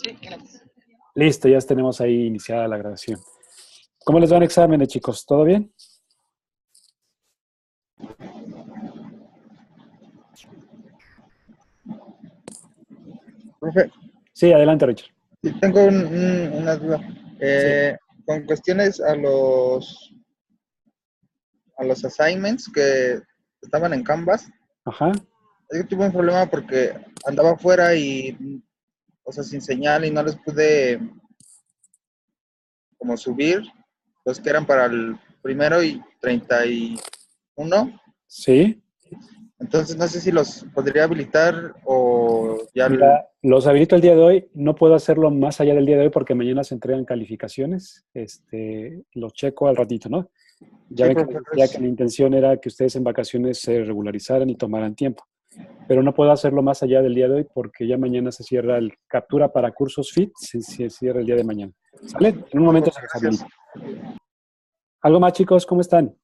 Sí, gracias. Listo, ya tenemos ahí iniciada la grabación. ¿Cómo les van exámenes, chicos? ¿Todo bien? Profe, Sí, adelante, Richard. sí, tengo una duda. Sí. Con cuestiones a los assignments que estaban en Canvas, Ajá. yo tuve un problema porque andaba afuera y, o sea, sin señal y no les pude como subir los que eran para el primero y 31. Sí. Entonces no sé si los podría habilitar o ya. Mira, los habilito el día de hoy. No puedo hacerlo más allá del día de hoy porque mañana se entregan calificaciones. Los checo al ratito, ¿no? Ya Sí, ven que profe, les decía que la intención era que ustedes en vacaciones se regularizaran y tomaran tiempo. Pero no puedo hacerlo más allá del día de hoy porque ya mañana se cierra el captura para cursos FIT, se cierra el día de mañana. ¿Sale? En un momento se los gracias. habilito. ¿Algo más, chicos? ¿Cómo están?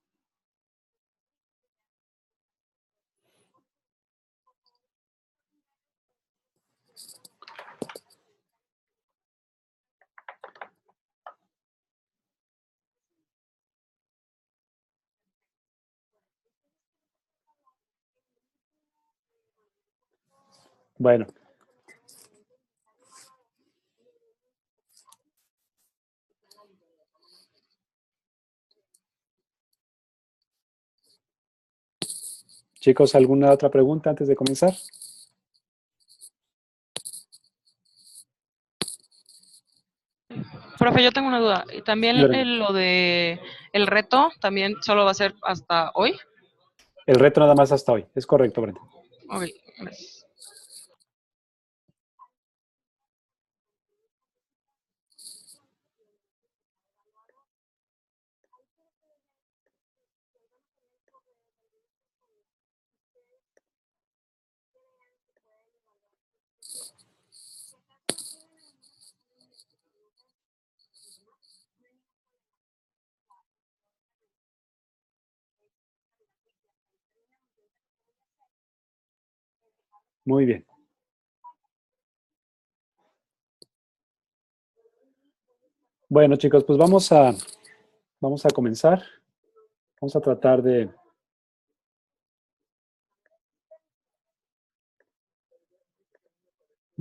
Bueno, chicos, ¿alguna otra pregunta antes de comenzar? Profe, yo tengo una duda. ¿Y Sí, también Lorena. lo de el reto también solo va a ser hasta hoy? El reto nada más hasta hoy. Es correcto, Brenda. Ok, gracias. Muy bien. Bueno, chicos, pues vamos a comenzar. Vamos a tratar de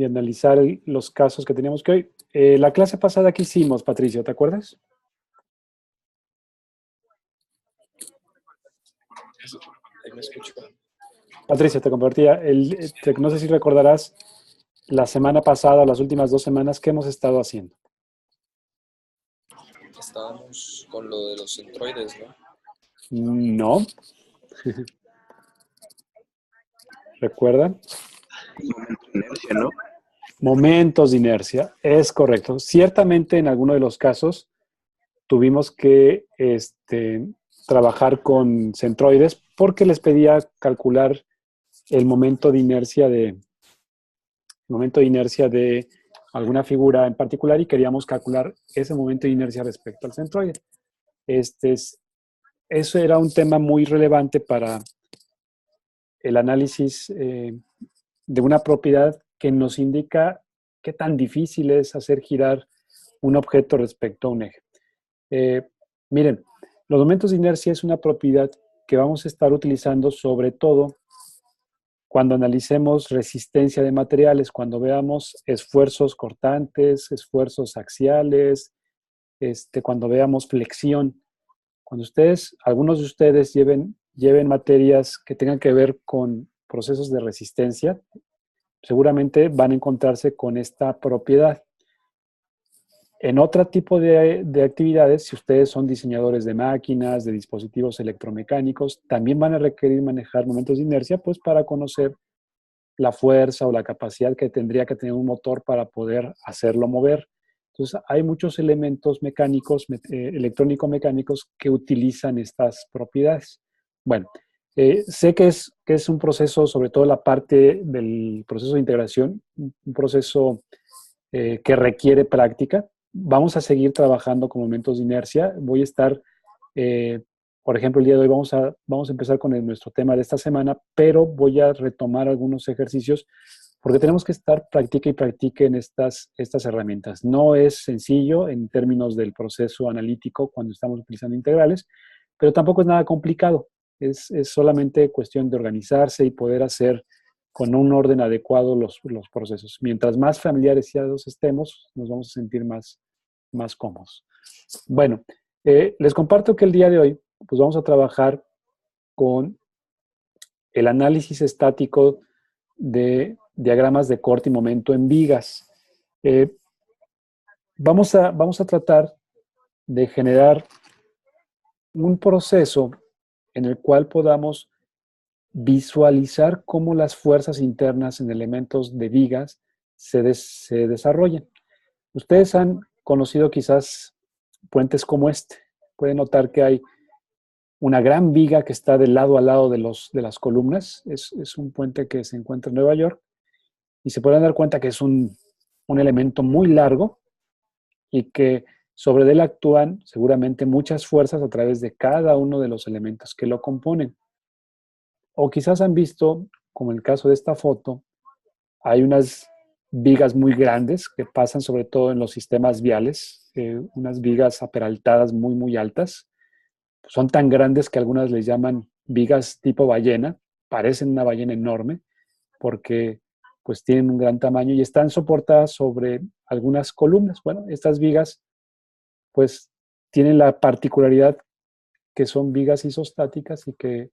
analizar los casos que teníamos que hoy. La clase pasada que hicimos, Patricio, ¿te acuerdas? Ahí me escucho. Patricio, te compartía. No sé si recordarás la semana pasada, las últimas 2 semanas, ¿qué hemos estado haciendo? Estábamos con lo de los centroides, ¿no? No. ¿Recuerdan? Inercia, ¿no? Momentos de inercia, es correcto. Ciertamente en alguno de los casos tuvimos que trabajar con centroides porque les pedía calcular el momento de inercia de alguna figura en particular y queríamos calcular ese momento de inercia respecto al centroide. Eso era un tema muy relevante para el análisis de una propiedad que nos indica qué tan difícil es hacer girar un objeto respecto a un eje. Miren, los momentos de inercia es una propiedad que vamos a estar utilizando sobre todo cuando analicemos resistencia de materiales, cuando veamos esfuerzos cortantes, esfuerzos axiales, cuando veamos flexión. Cuando algunos de ustedes lleven materias que tengan que ver con procesos de resistencia, seguramente van a encontrarse con esta propiedad. En otro tipo de actividades, si ustedes son diseñadores de máquinas, de dispositivos electromecánicos, también van a requerir manejar momentos de inercia, pues para conocer la fuerza o la capacidad que tendría que tener un motor para poder hacerlo mover. Entonces, hay muchos elementos mecánicos, electrónico-mecánicos, que utilizan estas propiedades. Bueno, sé que es un proceso, sobre todo la parte del proceso de integración, un proceso que requiere práctica. Vamos a seguir trabajando con momentos de inercia. Voy a estar, eh, por ejemplo, el día de hoy vamos a empezar con nuestro tema de esta semana, pero voy a retomar algunos ejercicios porque tenemos que estar practique y practique en estas herramientas. No es sencillo en términos del proceso analítico cuando estamos utilizando integrales, pero tampoco es nada complicado. Es solamente cuestión de organizarse y poder hacer con un orden adecuado los procesos. Mientras más familiarizados estemos, nos vamos a sentir más cómodos. Bueno, les comparto que el día de hoy pues vamos a trabajar con el análisis estático de diagramas de corte y momento en vigas. Vamos a tratar de generar un proceso en el cual podamos visualizar cómo las fuerzas internas en elementos de vigas se desarrollan. Ustedes han conocido quizás puentes como este. Pueden notar que hay una gran viga que está de lado a lado de las columnas. Es un puente que se encuentra en Nueva York y se podrán dar cuenta que es un elemento muy largo y que sobre él actúan seguramente muchas fuerzas a través de cada uno de los elementos que lo componen. O quizás han visto, como en el caso de esta foto, hay unas vigas muy grandes que pasan sobre todo en los sistemas viales, unas vigas aperaltadas muy, muy altas. Son tan grandes que algunas les llaman vigas tipo ballena, parecen una ballena enorme porque pues tienen un gran tamaño y están soportadas sobre algunas columnas. Bueno, estas vigas pues tienen la particularidad que son vigas isostáticas y que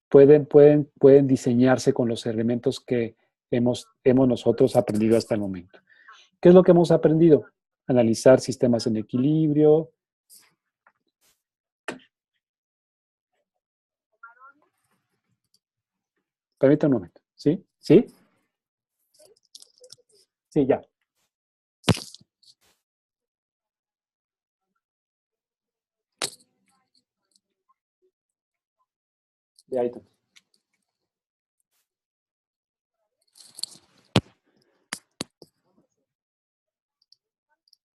pueden diseñarse con los elementos que hemos nosotros aprendido hasta el momento. ¿Qué es lo que hemos aprendido? Analizar sistemas en equilibrio. Permítame un momento. ¿Sí? ¿Sí? Sí, ya. Ya, ahí está.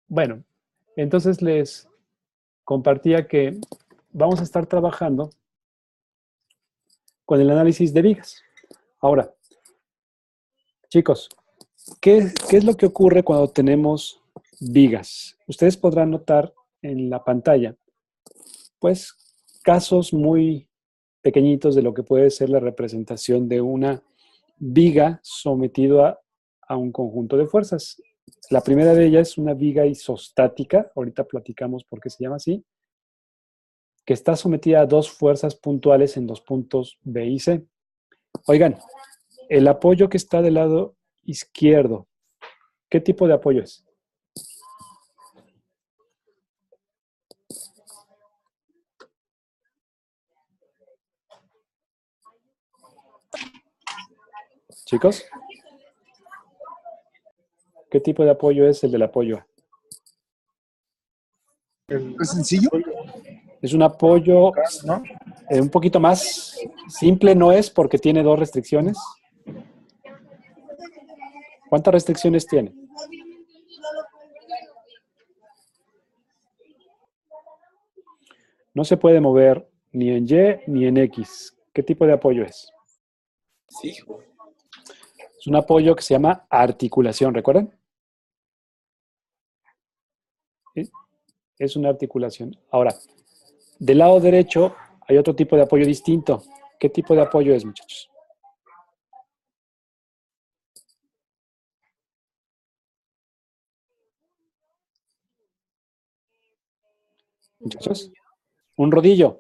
Bueno, entonces les compartía que vamos a estar trabajando con el análisis de vigas. Ahora, chicos, ¿qué es lo que ocurre cuando tenemos vigas? Ustedes podrán notar en la pantalla, pues, casos muy pequeñitos de lo que puede ser la representación de una viga sometido a un conjunto de fuerzas. La primera de ellas es una viga isostática, ahorita platicamos por qué se llama así, que está sometida a dos fuerzas puntuales en los puntos B y C. Oigan, el apoyo que está del lado izquierdo, ¿qué tipo de apoyo es? Chicos, ¿qué tipo de apoyo es el del apoyo A? ¿Es sencillo? Es un apoyo ¿No? un poquito más simple, no es porque tiene dos restricciones. ¿Cuántas restricciones tiene? No se puede mover ni en Y ni en X. ¿Qué tipo de apoyo es? Fijo. Es un apoyo que se llama articulación, ¿recuerdan? ¿Sí? Es una articulación. Ahora, del lado derecho hay otro tipo de apoyo distinto. ¿Qué tipo de apoyo es, muchachos? Muchachos, un rodillo.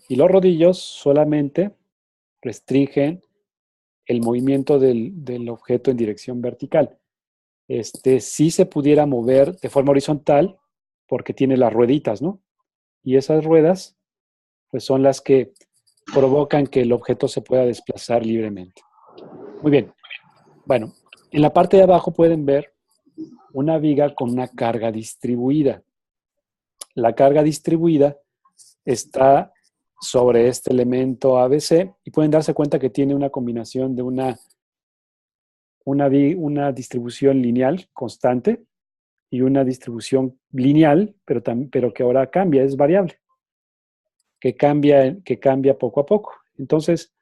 Y los rodillos solamente restringen el movimiento del objeto en dirección vertical. Sí se pudiera mover de forma horizontal porque tiene las rueditas, ¿no? Y esas ruedas, pues son las que provocan que el objeto se pueda desplazar libremente. Muy bien. Bueno, en la parte de abajo pueden ver una viga con una carga distribuida. La carga distribuida está sobre este elemento ABC y pueden darse cuenta que tiene una combinación de una distribución lineal constante y una distribución lineal, pero que ahora cambia, es variable, que cambia poco a poco. Entonces,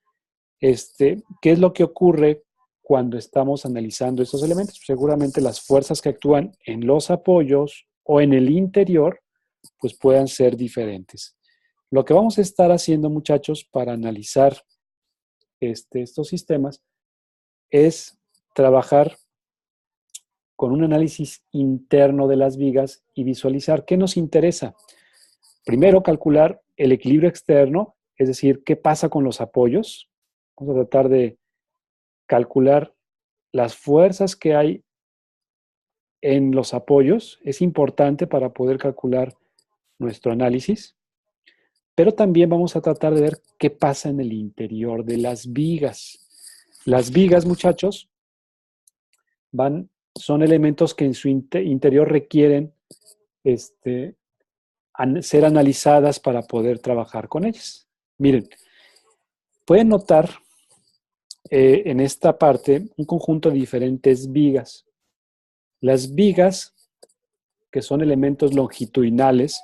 ¿qué es lo que ocurre cuando estamos analizando estos elementos. Seguramente las fuerzas que actúan en los apoyos o en el interior, pues puedan ser diferentes. Lo que vamos a estar haciendo, muchachos, para analizar estos sistemas es trabajar con un análisis interno de las vigas y visualizar qué nos interesa. Primero, calcular el equilibrio externo, es decir, qué pasa con los apoyos. Vamos a tratar de calcular las fuerzas que hay en los apoyos. Es importante para poder calcular nuestro análisis. Pero también vamos a tratar de ver qué pasa en el interior de las vigas. Las vigas, muchachos, son elementos que en su interior requieren ser analizadas para poder trabajar con ellas. Miren, pueden notar en esta parte un conjunto de diferentes vigas. Las vigas, que son elementos longitudinales,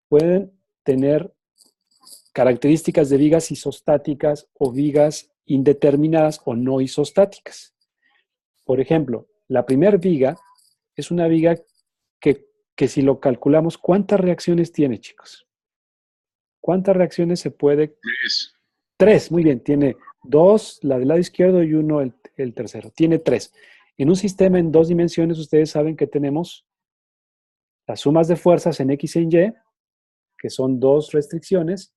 pueden tener características de vigas isostáticas o vigas indeterminadas o no isostáticas. Por ejemplo, la primera viga es una viga que si lo calculamos, ¿cuántas reacciones tiene, chicos? ¿Cuántas reacciones se puede? 3. 3, muy bien. Tiene 2, la del lado izquierdo, y 1 el tercero. Tiene 3. En un sistema en 2 dimensiones, ustedes saben que tenemos las sumas de fuerzas en X y en Y, que son 2 restricciones,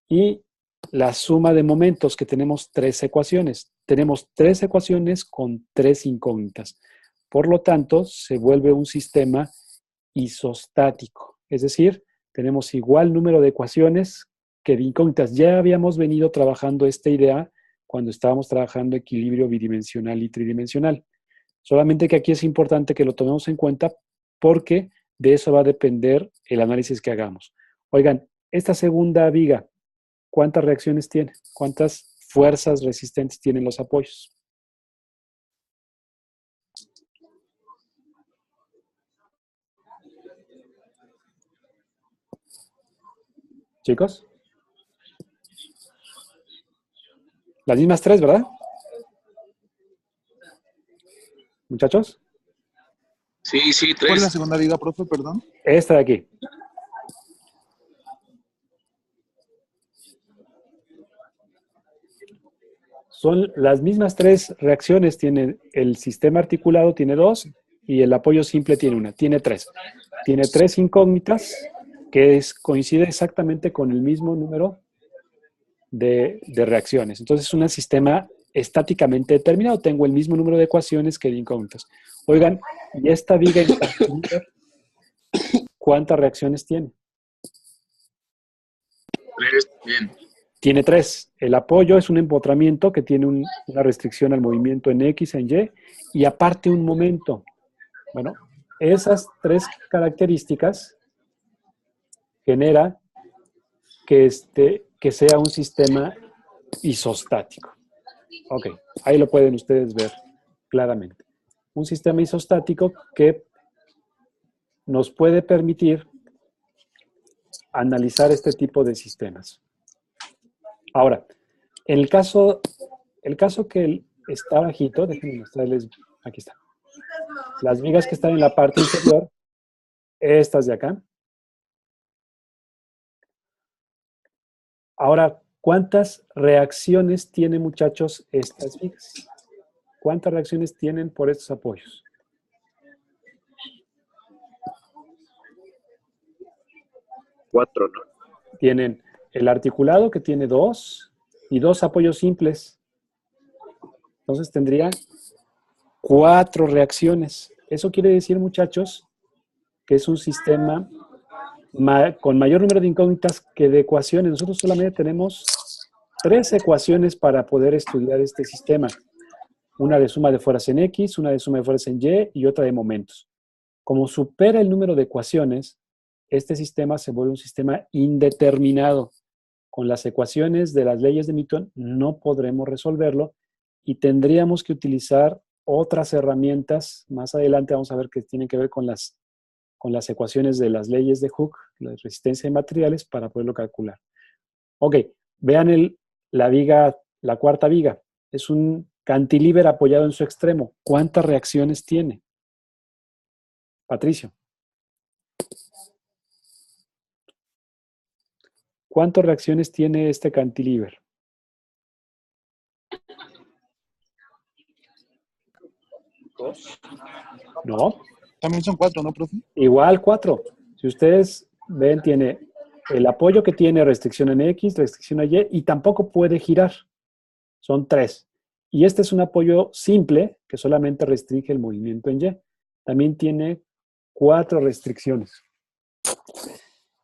y la suma de momentos, que tenemos 3 ecuaciones. Tenemos 3 ecuaciones con 3 incógnitas. Por lo tanto, se vuelve un sistema isostático. Es decir, tenemos igual número de ecuaciones que de incógnitas. Ya habíamos venido trabajando esta idea cuando estábamos trabajando equilibrio bidimensional y tridimensional. Solamente que aquí es importante que lo tomemos en cuenta porque de eso va a depender el análisis que hagamos. Oigan, esta segunda viga, ¿cuántas reacciones tiene? ¿Cuántas fuerzas resistentes tienen los apoyos? Chicos, las mismas 3, ¿verdad? Muchachos, Sí, ¿Cuál es la 3. segunda viga, profe? Perdón. esta de aquí. Son las mismas 3 reacciones. Tiene el sistema articulado, tiene 2, y el apoyo simple tiene 1. Tiene 3. Tiene 3 incógnitas, que coincide exactamente con el mismo número de reacciones. Entonces es un sistema estáticamente determinado. Tengo el mismo número de ecuaciones que de incógnitas. Oigan, ¿y esta viga en particular, cuántas reacciones tiene? 3, bien. Tiene 3. El apoyo es un empotramiento que tiene una restricción al movimiento en X, en Y, y aparte un momento. Bueno, esas 3 características genera que sea un sistema isostático. Ok, ahí lo pueden ustedes ver claramente. Un sistema isostático que nos puede permitir analizar este tipo de sistemas. Ahora, el caso que está bajito, déjenme mostrarles, aquí está. Las vigas que están en la parte inferior, estas de acá. Ahora, ¿cuántas reacciones tienen, muchachos, estas vigas? ¿Cuántas reacciones tienen por estos apoyos? Cuatro, ¿no? Tienen el articulado, que tiene 2, y 2 apoyos simples. Entonces tendrían 4 reacciones. Eso quiere decir, muchachos, que es un sistema con mayor número de incógnitas que de ecuaciones. Nosotros solamente tenemos 3 ecuaciones para poder estudiar este sistema. Una de suma de fuerzas en X, una de suma de fuerzas en Y y otra de momentos. Como supera el número de ecuaciones, este sistema se vuelve un sistema indeterminado. Con las ecuaciones de las leyes de Newton no podremos resolverlo y tendríamos que utilizar otras herramientas. Más adelante vamos a ver que tienen que ver con las ecuaciones de las leyes de Hooke, la resistencia de materiales, para poderlo calcular. Ok, vean la cuarta viga. Es un cantilever apoyado en su extremo, ¿cuántas reacciones tiene? Patricio. ¿Cuántas reacciones tiene este cantilever? Dos. No, También son 4, ¿no, profe? igual 4. Si ustedes ven, tiene el apoyo que tiene restricción en X, restricción en Y, y tampoco puede girar. Son 3. Y este es un apoyo simple que solamente restringe el movimiento en Y. También tiene 4 restricciones.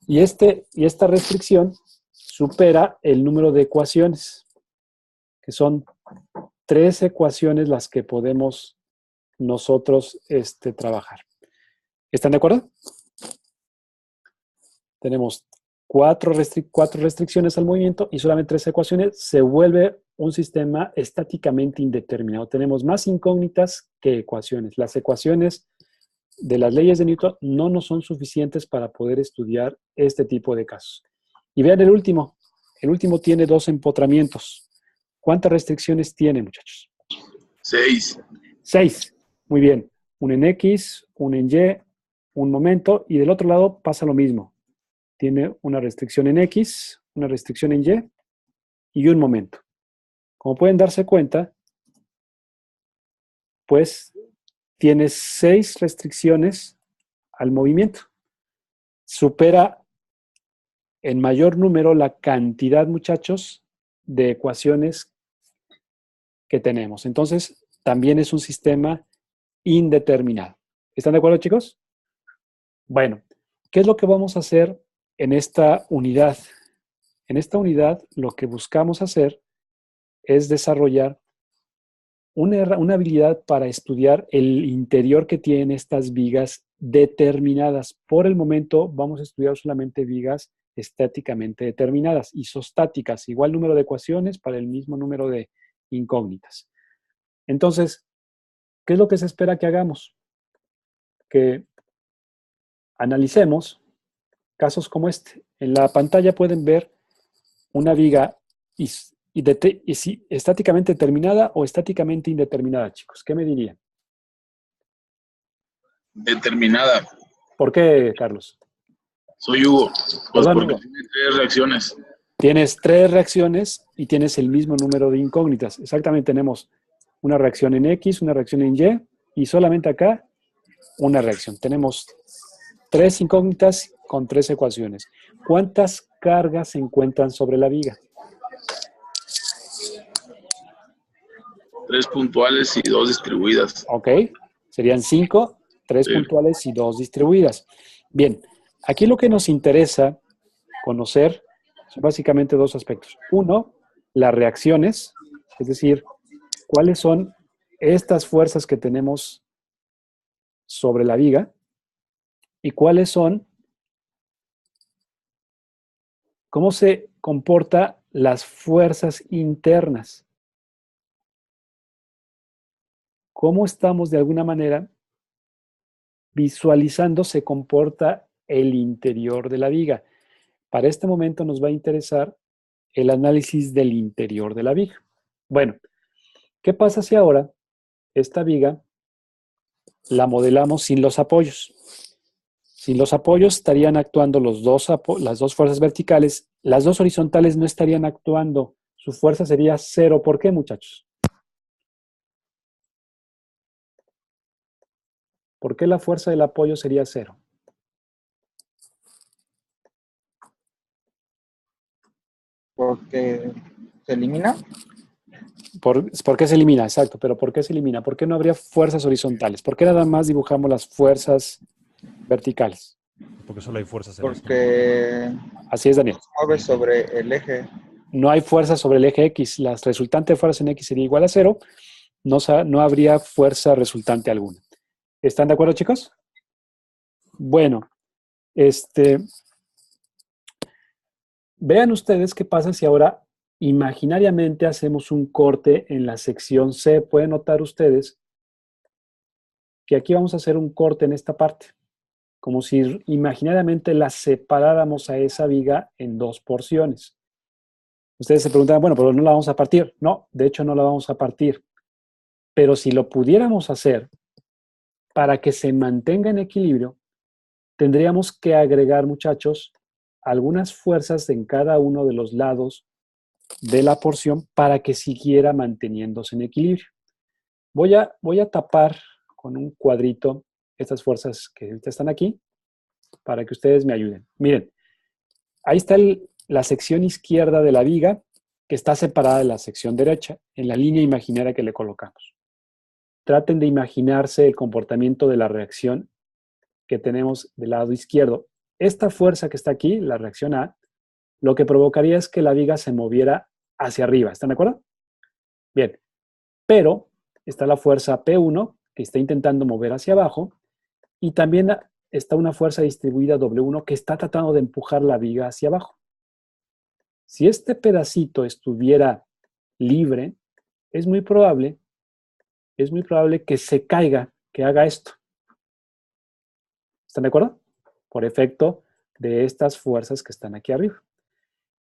Y esta restricción supera el número de ecuaciones, que son 3 ecuaciones las que podemos nosotros trabajar. ¿Están de acuerdo? Tenemos 4 restricciones al movimiento y solamente 3 ecuaciones. Se vuelve un sistema estáticamente indeterminado. Tenemos más incógnitas que ecuaciones. Las ecuaciones de las leyes de Newton no nos son suficientes para poder estudiar este tipo de casos. Y vean el último. El último tiene 2 empotramientos. ¿Cuántas restricciones tiene, muchachos? 6. 6. Muy bien. Un en X, un en Y, un momento, y del otro lado pasa lo mismo. Tiene una restricción en X, una restricción en Y un momento. Como pueden darse cuenta, pues tiene 6 restricciones al movimiento. Supera en mayor número la cantidad, muchachos, de ecuaciones que tenemos. Entonces, también es un sistema indeterminado. ¿Están de acuerdo, chicos? Bueno, ¿qué es lo que vamos a hacer en esta unidad? En esta unidad, lo que buscamos hacer es desarrollar una habilidad para estudiar el interior que tienen estas vigas determinadas. Por el momento, vamos a estudiar solamente vigas estáticamente determinadas, isostáticas, igual número de ecuaciones para el mismo número de incógnitas. Entonces, ¿qué es lo que se espera que hagamos? Que analicemos casos como este. En la pantalla pueden ver una viga estáticamente determinada o estáticamente indeterminada, chicos. ¿Qué me dirían? Determinada. ¿Por qué, Carlos? Soy Hugo. Pues Perdón, porque Hugo. tiene 3 reacciones. Tienes 3 reacciones y tienes el mismo número de incógnitas. Exactamente, tenemos una reacción en X, una reacción en Y y solamente acá una reacción. Tenemos 3 incógnitas con 3 ecuaciones. ¿Cuántas cargas se encuentran sobre la viga? 3 puntuales y 2 distribuidas. Ok, serían 5, 3 Sí. puntuales y 2 distribuidas. Bien, aquí lo que nos interesa conocer son básicamente 2 aspectos. Uno, las reacciones, es decir, cuáles son estas fuerzas que tenemos sobre la viga y cuáles son, cómo se comportan las fuerzas internas. Cómo estamos de alguna manera visualizando se comporta el interior de la viga. Para este momento nos va a interesar el análisis del interior de la viga. Bueno, ¿qué pasa si ahora esta viga la modelamos sin los apoyos? Sin los apoyos estarían actuando las dos fuerzas verticales, las 2 horizontales no estarían actuando, su fuerza sería 0. ¿Por qué, muchachos? ¿Por qué la fuerza del apoyo sería 0? Porque se elimina. ¿Por qué se elimina? Exacto, pero ¿por qué se elimina? ¿Por qué no habría fuerzas horizontales? ¿Por qué nada más dibujamos las fuerzas verticales? Porque solo hay fuerzas en esto. Porque Así es, Daniel. se mueve sobre el eje. No hay fuerza sobre el eje X. La resultante de fuerza en X sería igual a 0. No habría fuerza resultante alguna. ¿Están de acuerdo, chicos? Bueno, vean ustedes qué pasa si ahora imaginariamente hacemos un corte en la sección C. Pueden notar ustedes que aquí vamos a hacer un corte en esta parte, como si imaginariamente la separáramos a esa viga en 2 porciones. Ustedes se preguntan, bueno, pero no la vamos a partir. No, de hecho no la vamos a partir. Pero si lo pudiéramos hacer para que se mantenga en equilibrio, tendríamos que agregar, muchachos, algunas fuerzas en cada uno de los lados de la porción para que siguiera manteniéndose en equilibrio. Voy a tapar con un cuadrito estas fuerzas que están aquí para que ustedes me ayuden. Miren, ahí está la sección izquierda de la viga que está separada de la sección derecha en la línea imaginaria que le colocamos. Traten de imaginarse el comportamiento de la reacción que tenemos del lado izquierdo. Esta fuerza que está aquí, la reacción A, lo que provocaría es que la viga se moviera hacia arriba. ¿Están de acuerdo? Bien, pero está la fuerza P1 que está intentando mover hacia abajo y también está una fuerza distribuida W1 que está tratando de empujar la viga hacia abajo. Si este pedacito estuviera libre, es muy probable que se caiga, que haga esto. ¿Están de acuerdo? Por efecto de estas fuerzas que están aquí arriba.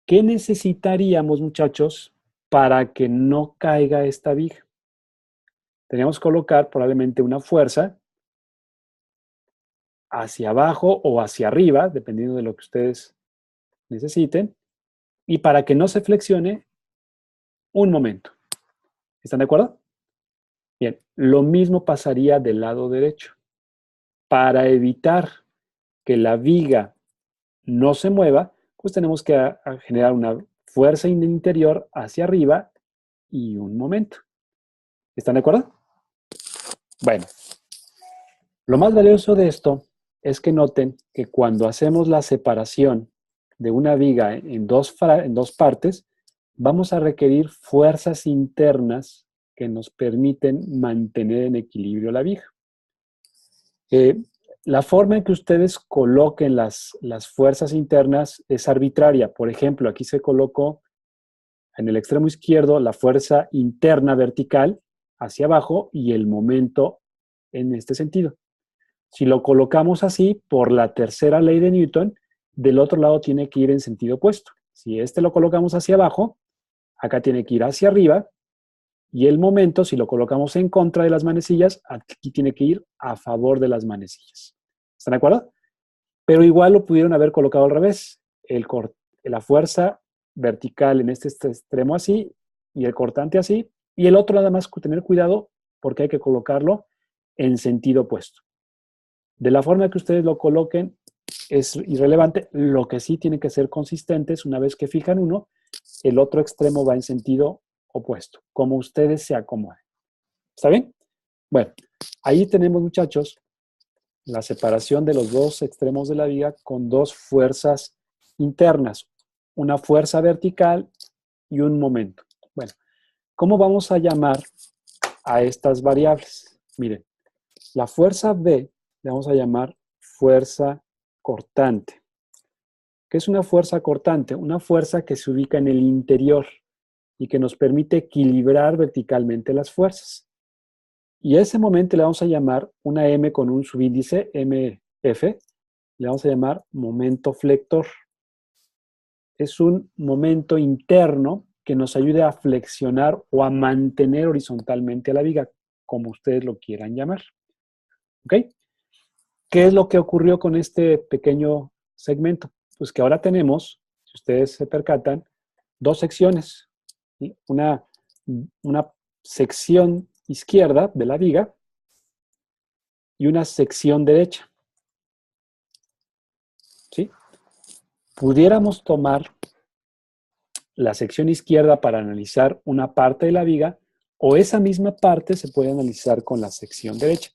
¿Qué necesitaríamos, muchachos, para que no caiga esta viga? Tenemos que colocar probablemente una fuerza hacia abajo o hacia arriba, dependiendo de lo que ustedes necesiten, y para que no se flexione, un momento. ¿Están de acuerdo? Bien, lo mismo pasaría del lado derecho. Para evitar que la viga no se mueva, pues tenemos que generar una fuerza interior hacia arriba y un momento. ¿Están de acuerdo? Bueno, lo más valioso de esto es que noten que cuando hacemos la separación de una viga en dos partes, vamos a requerir fuerzas internas que nos permiten mantener en equilibrio la viga. La forma en que ustedes coloquen las fuerzas internas es arbitraria. Por ejemplo, aquí se colocó en el extremo izquierdo la fuerza interna vertical hacia abajo y el momento en este sentido. Si lo colocamos así, por la tercera ley de Newton, del otro lado tiene que ir en sentido opuesto. Si este lo colocamos hacia abajo, acá tiene que ir hacia arriba, y el momento, si lo colocamos en contra de las manecillas, aquí tiene que ir a favor de las manecillas. ¿Están de acuerdo? Pero igual lo pudieron haber colocado al revés. La fuerza vertical en este extremo así, y el cortante así, y el otro nada más tener cuidado porque hay que colocarlo en sentido opuesto. De la forma que ustedes lo coloquen es irrelevante. Lo que sí tiene que ser consistentes, una vez que fijan uno, el otro extremo va en sentido opuesto, como ustedes se acomoden. ¿Está bien? Bueno, ahí tenemos, muchachos, la separación de los dos extremos de la viga con dos fuerzas internas, una fuerza vertical y un momento. Bueno, ¿cómo vamos a llamar a estas variables? Miren, la fuerza B le vamos a llamar fuerza cortante. ¿Qué es una fuerza cortante? Una fuerza que se ubica en el interior y que nos permite equilibrar verticalmente las fuerzas. Y a ese momento le vamos a llamar una M con un subíndice, MF, le vamos a llamar momento flector. Es un momento interno que nos ayude a flexionar o a mantener horizontalmente a la viga, como ustedes lo quieran llamar. ¿Ok? ¿Qué es lo que ocurrió con este pequeño segmento? Pues que ahora tenemos, si ustedes se percatan, dos secciones. Una sección izquierda de la viga y una sección derecha. ¿Sí? Pudiéramos tomar la sección izquierda para analizar una parte de la viga o esa misma parte se puede analizar con la sección derecha.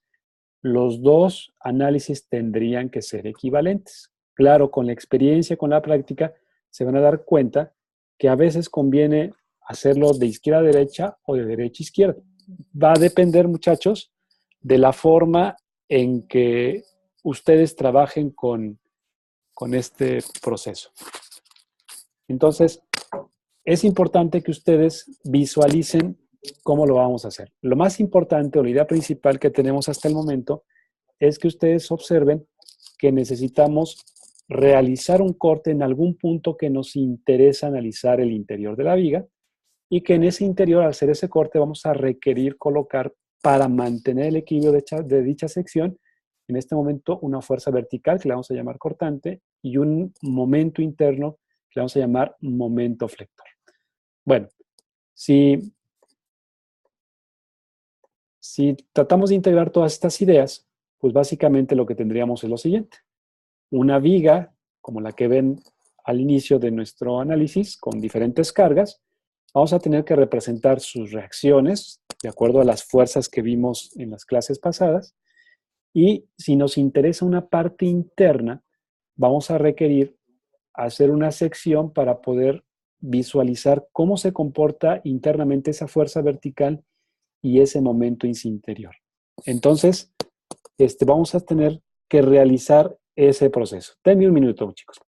Los dos análisis tendrían que ser equivalentes. Claro, con la experiencia, con la práctica, se van a dar cuenta que a veces conviene hacerlo de izquierda a derecha o de derecha a izquierda. Va a depender, muchachos, de la forma en que ustedes trabajen con este proceso. Entonces, es importante que ustedes visualicen cómo lo vamos a hacer. Lo más importante o la idea principal que tenemos hasta el momento es que ustedes observen que necesitamos realizar un corte en algún punto que nos interesa analizar el interior de la viga y que en ese interior, al hacer ese corte, vamos a requerir colocar para mantener el equilibrio de dicha sección, en este momento una fuerza vertical que le vamos a llamar cortante y un momento interno que le vamos a llamar momento flector. Bueno, si tratamos de integrar todas estas ideas, pues básicamente lo que tendríamos es lo siguiente. Una viga, como la que ven al inicio de nuestro análisis, con diferentes cargas, vamos a tener que representar sus reacciones de acuerdo a las fuerzas que vimos en las clases pasadas. Y si nos interesa una parte interna, vamos a requerir hacer una sección para poder visualizar cómo se comporta internamente esa fuerza vertical y ese momento interior. Entonces, vamos a tener que realizar ese proceso. Denme un minuto, chicos.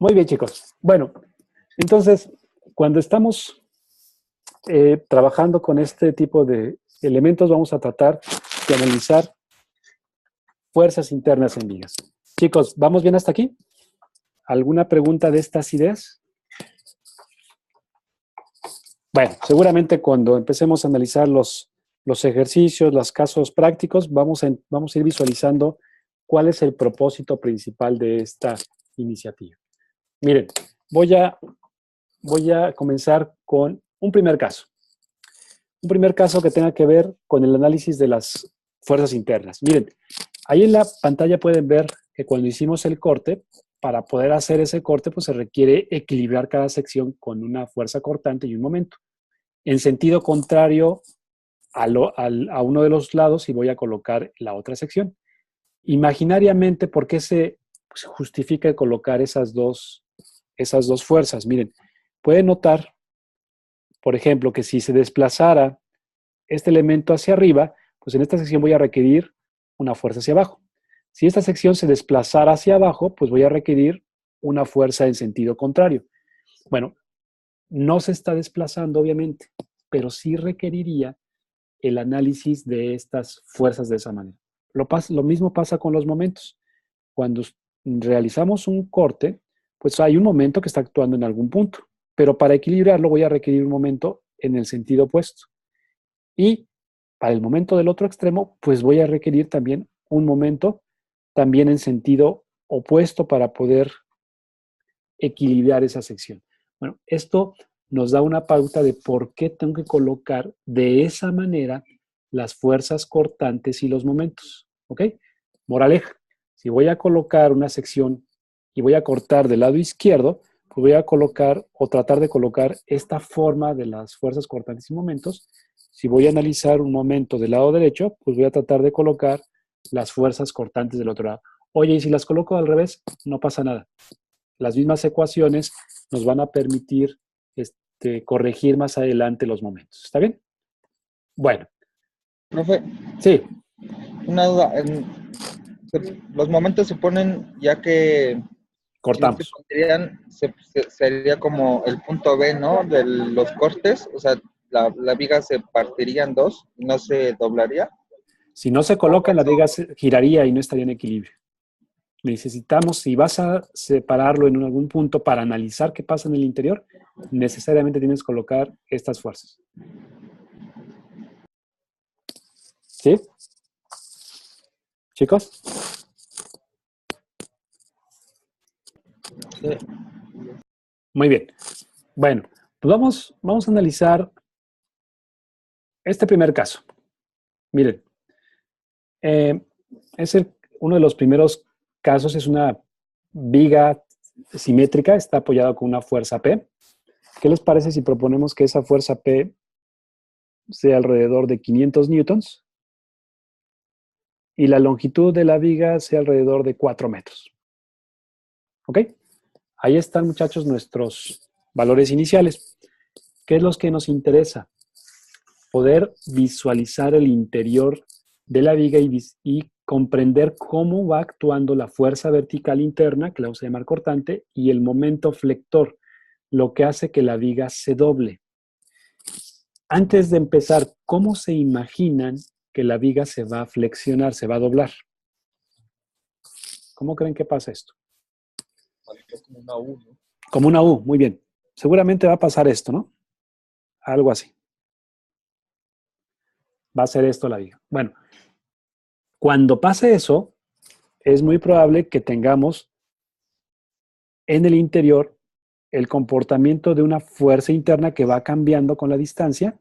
Muy bien, chicos. Bueno, entonces, cuando estamos trabajando con este tipo de elementos, vamos a tratar de analizar fuerzas internas en vigas. Chicos, ¿vamos bien hasta aquí? ¿Alguna pregunta de estas ideas? Bueno, seguramente cuando empecemos a analizar los ejercicios, los casos prácticos, vamos a ir visualizando cuál es el propósito principal de esta iniciativa. Miren, voy a comenzar con un primer caso. Un primer caso que tenga que ver con el análisis de las fuerzas internas. Miren, ahí en la pantalla pueden ver que cuando hicimos el corte, para poder hacer ese corte, pues se requiere equilibrar cada sección con una fuerza cortante y un momento. En sentido contrario a uno de los lados, y voy a colocar la otra sección. Imaginariamente, ¿por qué se justifica colocar esas dos fuerzas? Miren, pueden notar, por ejemplo, que si se desplazara este elemento hacia arriba, pues en esta sección voy a requerir una fuerza hacia abajo. Si esta sección se desplazara hacia abajo, pues voy a requerir una fuerza en sentido contrario. Bueno, no se está desplazando, obviamente, pero sí requeriría el análisis de estas fuerzas de esa manera. Lo mismo pasa con los momentos. Cuando realizamos un corte, pues hay un momento que está actuando en algún punto, pero para equilibrarlo voy a requerir un momento en el sentido opuesto. Y para el momento del otro extremo, pues voy a requerir también un momento también en sentido opuesto para poder equilibrar esa sección. Bueno, esto nos da una pauta de por qué tengo que colocar de esa manera las fuerzas cortantes y los momentos. ¿Ok? Moraleja, si voy a colocar una sección y voy a cortar del lado izquierdo, pues voy a colocar o tratar de colocar esta forma de las fuerzas cortantes y momentos. Si voy a analizar un momento del lado derecho, pues voy a tratar de colocar las fuerzas cortantes del otro lado. Oye, y si las coloco al revés, no pasa nada. Las mismas ecuaciones nos van a permitir corregir más adelante los momentos. ¿Está bien? Bueno. Profe. Sí. Una duda. Los momentos se ponen ya que cortamos. Sería como el punto B, ¿no? De los cortes. O sea, la viga se partiría en dos y no se doblaría. Si no se coloca, la viga se giraría y no estaría en equilibrio. Necesitamos, si vas a separarlo en algún punto para analizar qué pasa en el interior, necesariamente tienes que colocar estas fuerzas. ¿Sí? ¿Chicos? Sí. Muy bien. Bueno, pues vamos a analizar este primer caso. Miren, uno de los primeros casos es una viga simétrica, está apoyada con una fuerza P. ¿Qué les parece si proponemos que esa fuerza P sea alrededor de 500 newtons y la longitud de la viga sea alrededor de 4 metros? ¿Ok? Ahí están, muchachos, nuestros valores iniciales. ¿Qué es lo que nos interesa? Poder visualizar el interior de la viga y comprender cómo va actuando la fuerza vertical interna, que la vamos a llamar cortante, y el momento flector, lo que hace que la viga se doble. Antes de empezar, ¿cómo se imaginan que la viga se va a flexionar, se va a doblar? ¿Cómo creen que pasa esto? Como una U, ¿no? Como una U, muy bien. Seguramente va a pasar esto, ¿no? Algo así. Va a ser esto la viga. Bueno, cuando pase eso, es muy probable que tengamos en el interior el comportamiento de una fuerza interna que va cambiando con la distancia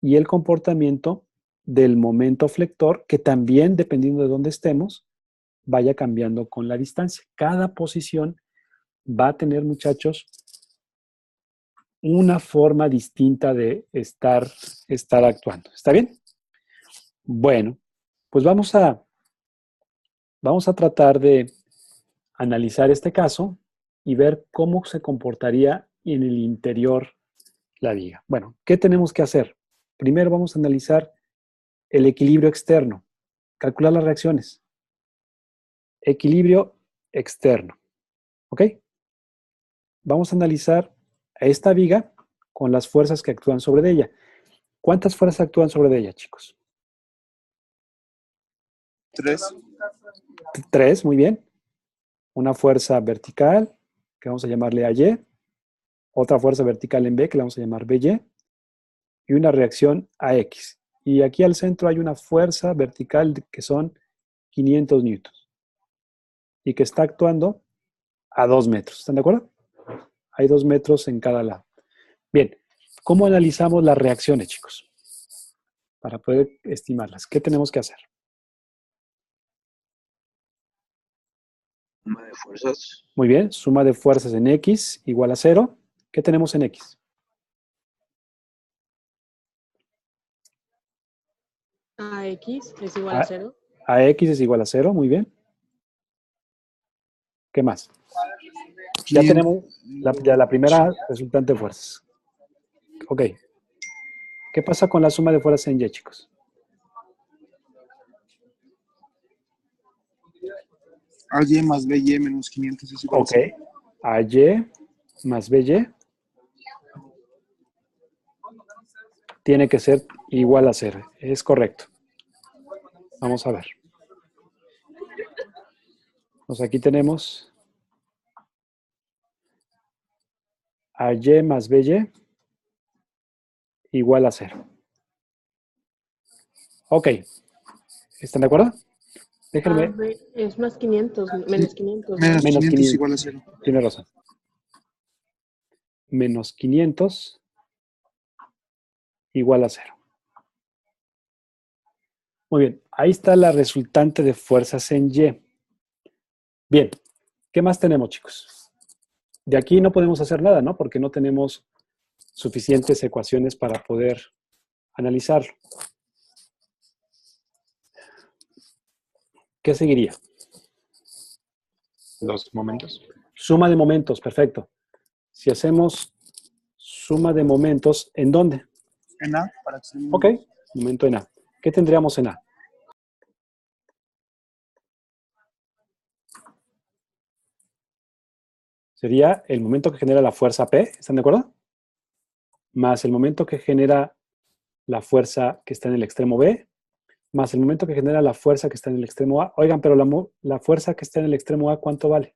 y el comportamiento del momento flector que también, dependiendo de dónde estemos, vaya cambiando con la distancia. Cada posición va a tener, muchachos, una forma distinta de estar actuando. ¿Está bien? Bueno, pues vamos a tratar de analizar este caso y ver cómo se comportaría en el interior la viga. Bueno, ¿qué tenemos que hacer? Primero vamos a analizar el equilibrio externo, calcular las reacciones. Equilibrio externo, ¿ok? Vamos a analizar a esta viga con las fuerzas que actúan sobre ella. ¿Cuántas fuerzas actúan sobre ella, chicos? 3. 3, muy bien. Una fuerza vertical, que vamos a llamarle AY. Otra fuerza vertical en B, que la vamos a llamar BY. Y una reacción AX. Y aquí al centro hay una fuerza vertical que son 500 newtons. Y que está actuando a 2 metros. ¿Están de acuerdo? Hay 2 metros en cada lado. Bien, ¿cómo analizamos las reacciones, chicos? Para poder estimarlas. ¿Qué tenemos que hacer? Suma de fuerzas. Muy bien, suma de fuerzas en X igual a 0. ¿Qué tenemos en X? AX es igual a 0. AX es igual a 0, muy bien. ¿Qué más? Ya tenemos la primera resultante de fuerzas. Ok. ¿Qué pasa con la suma de fuerzas en Y, chicos? AY más BY menos 500 es igual a 0. Ok. AY más BY tiene que ser igual a 0. Es correcto. Vamos a ver. Pues aquí tenemos AY más BY igual a 0. Ok. ¿Están de acuerdo? Déjenme. Es más 500, menos 500. Menos Menos 500 500. igual a 0. Tiene razón. Menos 500 igual a 0. Muy bien. Ahí está la resultante de fuerzas en Y. Bien. ¿Qué más tenemos, chicos? De aquí no podemos hacer nada, ¿no? Porque no tenemos suficientes ecuaciones para poder analizarlo. ¿Qué seguiría? Los momentos. Suma de momentos, perfecto. Si hacemos suma de momentos, ¿en dónde? En A, para extremo. Ok, momento en A. ¿Qué tendríamos en A? Sería el momento que genera la fuerza P, ¿están de acuerdo? Más el momento que genera la fuerza que está en el extremo B, más el momento que genera la fuerza que está en el extremo A. Oigan, pero la fuerza que está en el extremo A, ¿cuánto vale?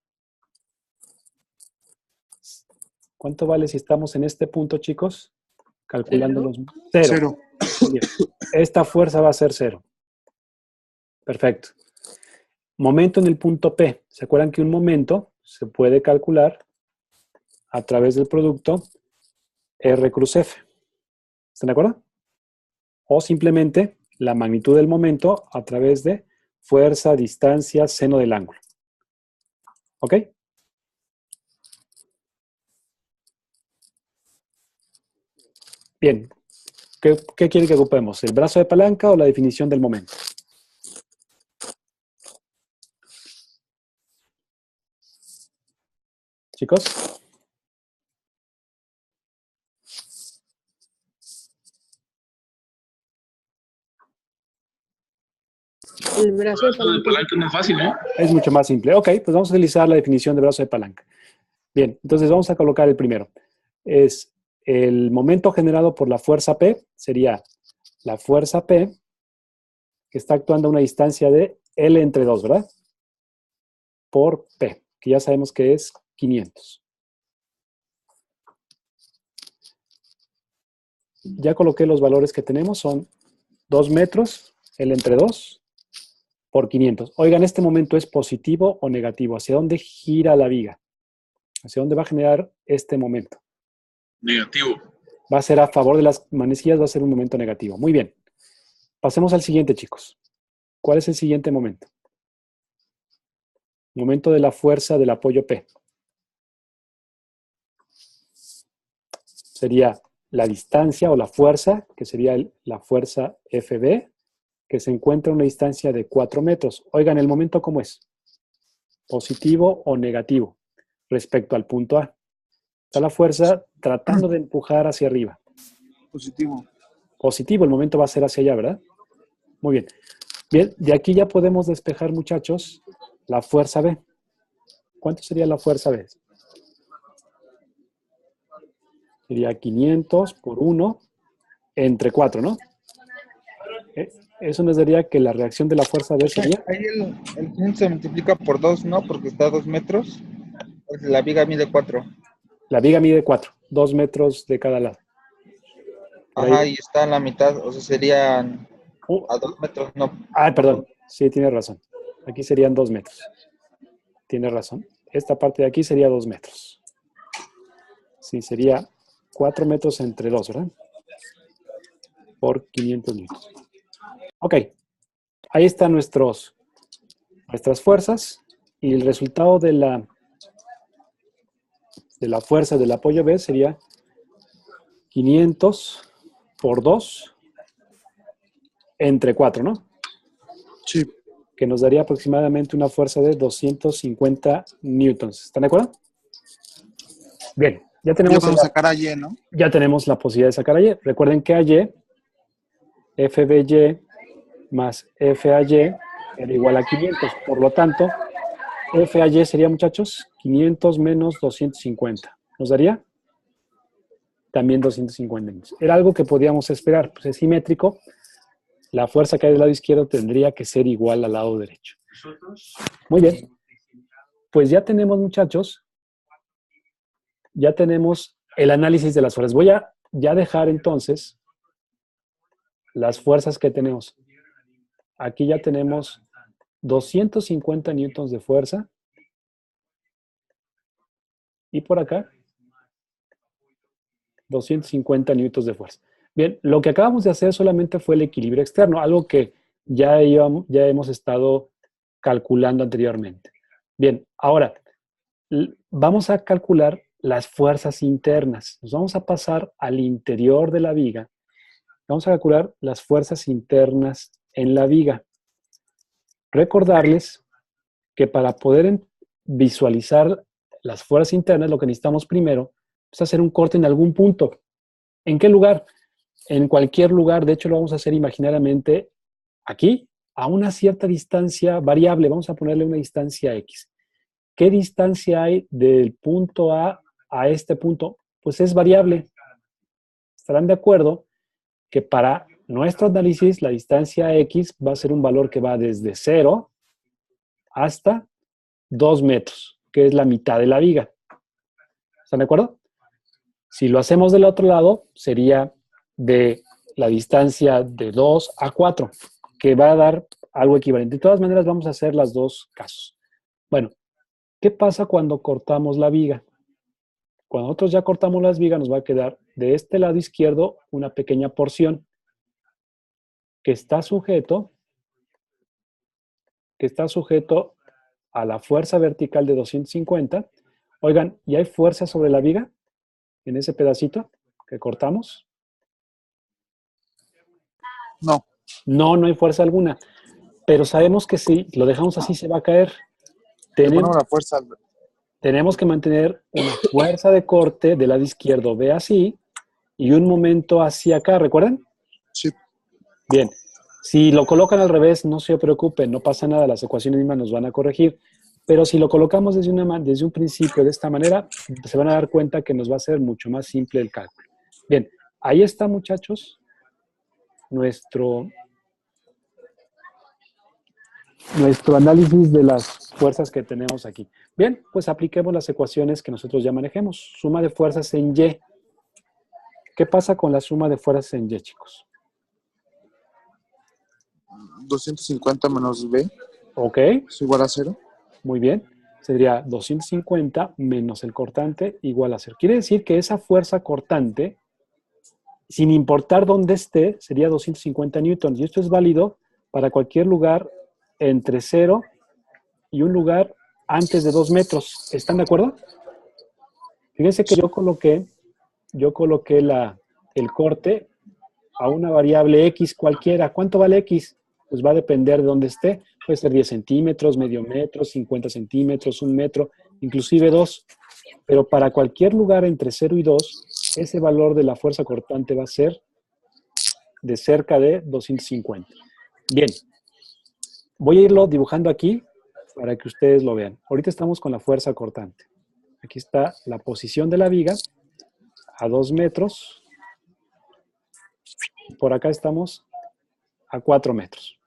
¿Cuánto vale si estamos en este punto, chicos? Calculando los... Cero. Bien. Esta fuerza va a ser 0. Perfecto. Momento en el punto P. ¿Se acuerdan que un momento se puede calcular a través del producto R cruz F? ¿Están de acuerdo? O simplemente la magnitud del momento a través de fuerza, distancia, seno del ángulo. ¿Ok? Bien. ¿Qué quieren que ocupemos? ¿El brazo de palanca o la definición del momento? Chicos. El brazo de El brazo de palanca. palanca es más fácil, ¿no? Es mucho más simple. Ok, pues vamos a utilizar la definición de brazo de palanca. Bien, entonces vamos a colocar el primero. Es el momento generado por la fuerza P, sería la fuerza P, que está actuando a una distancia de L entre 2, ¿verdad? Por P, que ya sabemos que es 500. Ya coloqué los valores que tenemos, son 2 metros, L entre 2, por 500. Oigan, ¿este momento es positivo o negativo? ¿Hacia dónde gira la viga? ¿Hacia dónde va a generar este momento? Negativo. Va a ser a favor de las manecillas, va a ser un momento negativo. Muy bien. Pasemos al siguiente, chicos. ¿Cuál es el siguiente momento? Momento de la fuerza del apoyo P. Sería la distancia o la fuerza, que sería la fuerza FB, que se encuentra a una distancia de 4 metros. Oigan, ¿el momento cómo es? ¿Positivo o negativo respecto al punto A? Está la fuerza tratando de empujar hacia arriba. Positivo. Positivo, el momento va a ser hacia allá, ¿verdad? Muy bien. Bien, de aquí ya podemos despejar, muchachos, la fuerza B. ¿Cuánto sería la fuerza B? Sería 500 por 1 entre 4, ¿no? Eso nos daría que la reacción de la fuerza B sería... Ahí el 500 se multiplica por 2, ¿no? Porque está a 2 metros. La viga mide 4. La viga mide 4, 2 metros de cada lado. Por Ajá, ahí. y está en la mitad, o sea, serían a 2 metros, no. Perdón, sí, tiene razón. Aquí serían 2 metros. Tiene razón. Esta parte de aquí sería 2 metros. Sí, sería 4 metros entre 2, ¿verdad? Por 500 newtons. Ok, ahí están nuestras fuerzas y el resultado de la fuerza del apoyo B sería 500 por 2 entre 4, ¿no? Sí. Que nos daría aproximadamente una fuerza de 250 newtons. ¿Están de acuerdo? Bien, ya Ya tenemos, podemos sacar a Y, ¿no? ya tenemos la posibilidad de sacar a Y. Recuerden que a Y, FBY más FAY era igual a 500. Por lo tanto, FAY sería, muchachos, 500 menos 250. ¿Nos daría? También 250 newtons. Era algo que podíamos esperar. Pues es simétrico. La fuerza que hay del lado izquierdo tendría que ser igual al lado derecho. Muy bien. Pues ya tenemos, muchachos, ya tenemos el análisis de las fuerzas. Voy a ya dejar entonces las fuerzas que tenemos. Aquí ya tenemos 250 newtons de fuerza. Y por acá, 250 newtons de fuerza. Bien, lo que acabamos de hacer solamente fue el equilibrio externo, algo que ya hemos estado calculando anteriormente. Bien, ahora vamos a calcular las fuerzas internas. Nos vamos a pasar al interior de la viga. Vamos a calcular las fuerzas internas en la viga. Recordarles que para poder visualizar las fuerzas internas, lo que necesitamos primero es hacer un corte en algún punto. ¿En qué lugar? En cualquier lugar. De hecho, lo vamos a hacer imaginariamente aquí, a una cierta distancia variable. Vamos a ponerle una distancia X. ¿Qué distancia hay del punto A a este punto? Pues es variable. Estarán de acuerdo que para nuestro análisis la distancia X va a ser un valor que va desde 0 hasta 2 metros, que es la mitad de la viga. ¿Están de acuerdo? Si lo hacemos del otro lado, sería de la distancia de 2 a 4, que va a dar algo equivalente. De todas maneras, vamos a hacer los dos casos. Bueno, ¿qué pasa cuando cortamos la viga? Cuando nosotros ya cortamos las vigas, nos va a quedar de este lado izquierdo una pequeña porción que está sujeto a la fuerza vertical de 250. Oigan, ¿y hay fuerza sobre la viga en ese pedacito que cortamos? No. No hay fuerza alguna. Pero sabemos que si lo dejamos así se va a caer. Le ponemos la fuerza. Tenemos que mantener una fuerza de corte del lado izquierdo, ve así, y un momento hacia acá, ¿recuerdan? Sí. Bien, Si lo colocan al revés, no se preocupen, no pasa nada, las ecuaciones mismas nos van a corregir. Pero si lo colocamos desde un principio de esta manera, se van a dar cuenta que nos va a ser mucho más simple el cálculo. Bien, ahí está, muchachos, nuestro análisis de las fuerzas que tenemos aquí. Bien, pues apliquemos las ecuaciones que nosotros ya manejemos. Suma de fuerzas en Y. ¿Qué pasa con la suma de fuerzas en Y, chicos? 250 menos B Ok, es igual a 0. muy bien. Sería 250 menos el cortante igual a 0. Quiere decir que esa fuerza cortante, sin importar dónde esté, sería 250 newtons. Y esto es válido para cualquier lugar entre 0 y un lugar antes de 2 metros. ¿Están de acuerdo? Fíjense que yo coloqué el corte a una variable X cualquiera. ¿Cuánto vale X? Pues va a depender de dónde esté. Puede ser 10 centímetros, medio metro, 50 centímetros, 1 metro, inclusive 2. Pero para cualquier lugar entre 0 y 2, ese valor de la fuerza cortante va a ser de cerca de 250. Bien. Voy a irlo dibujando aquí para que ustedes lo vean. Ahorita estamos con la fuerza cortante. Aquí está la posición de la viga a 2 metros. Por acá estamos a 4 metros.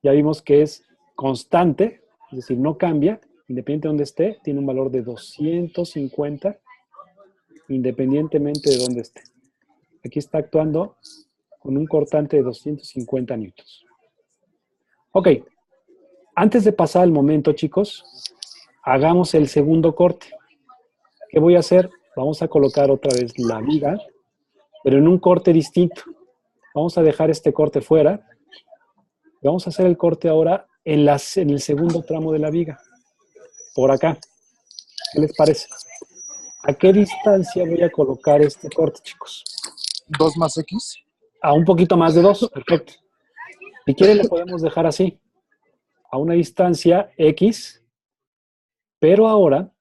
Ya vimos que es constante, es decir, no cambia, independientemente de donde esté, tiene un valor de 250, independientemente de dónde esté. Aquí está actuando con un cortante de 250 newtons. Ok, antes de pasar al momento, chicos, hagamos el segundo corte. ¿Qué voy a hacer? Vamos a colocar otra vez la viga, pero en un corte distinto. Vamos a dejar este corte fuera. Vamos a hacer el corte ahora en el segundo tramo de la viga. Por acá. ¿Qué les parece? ¿A qué distancia voy a colocar este corte, chicos? 2 más X. A un poquito más de 2. Perfecto. Si quieren, lo podemos dejar así. A una distancia X. Pero ahora,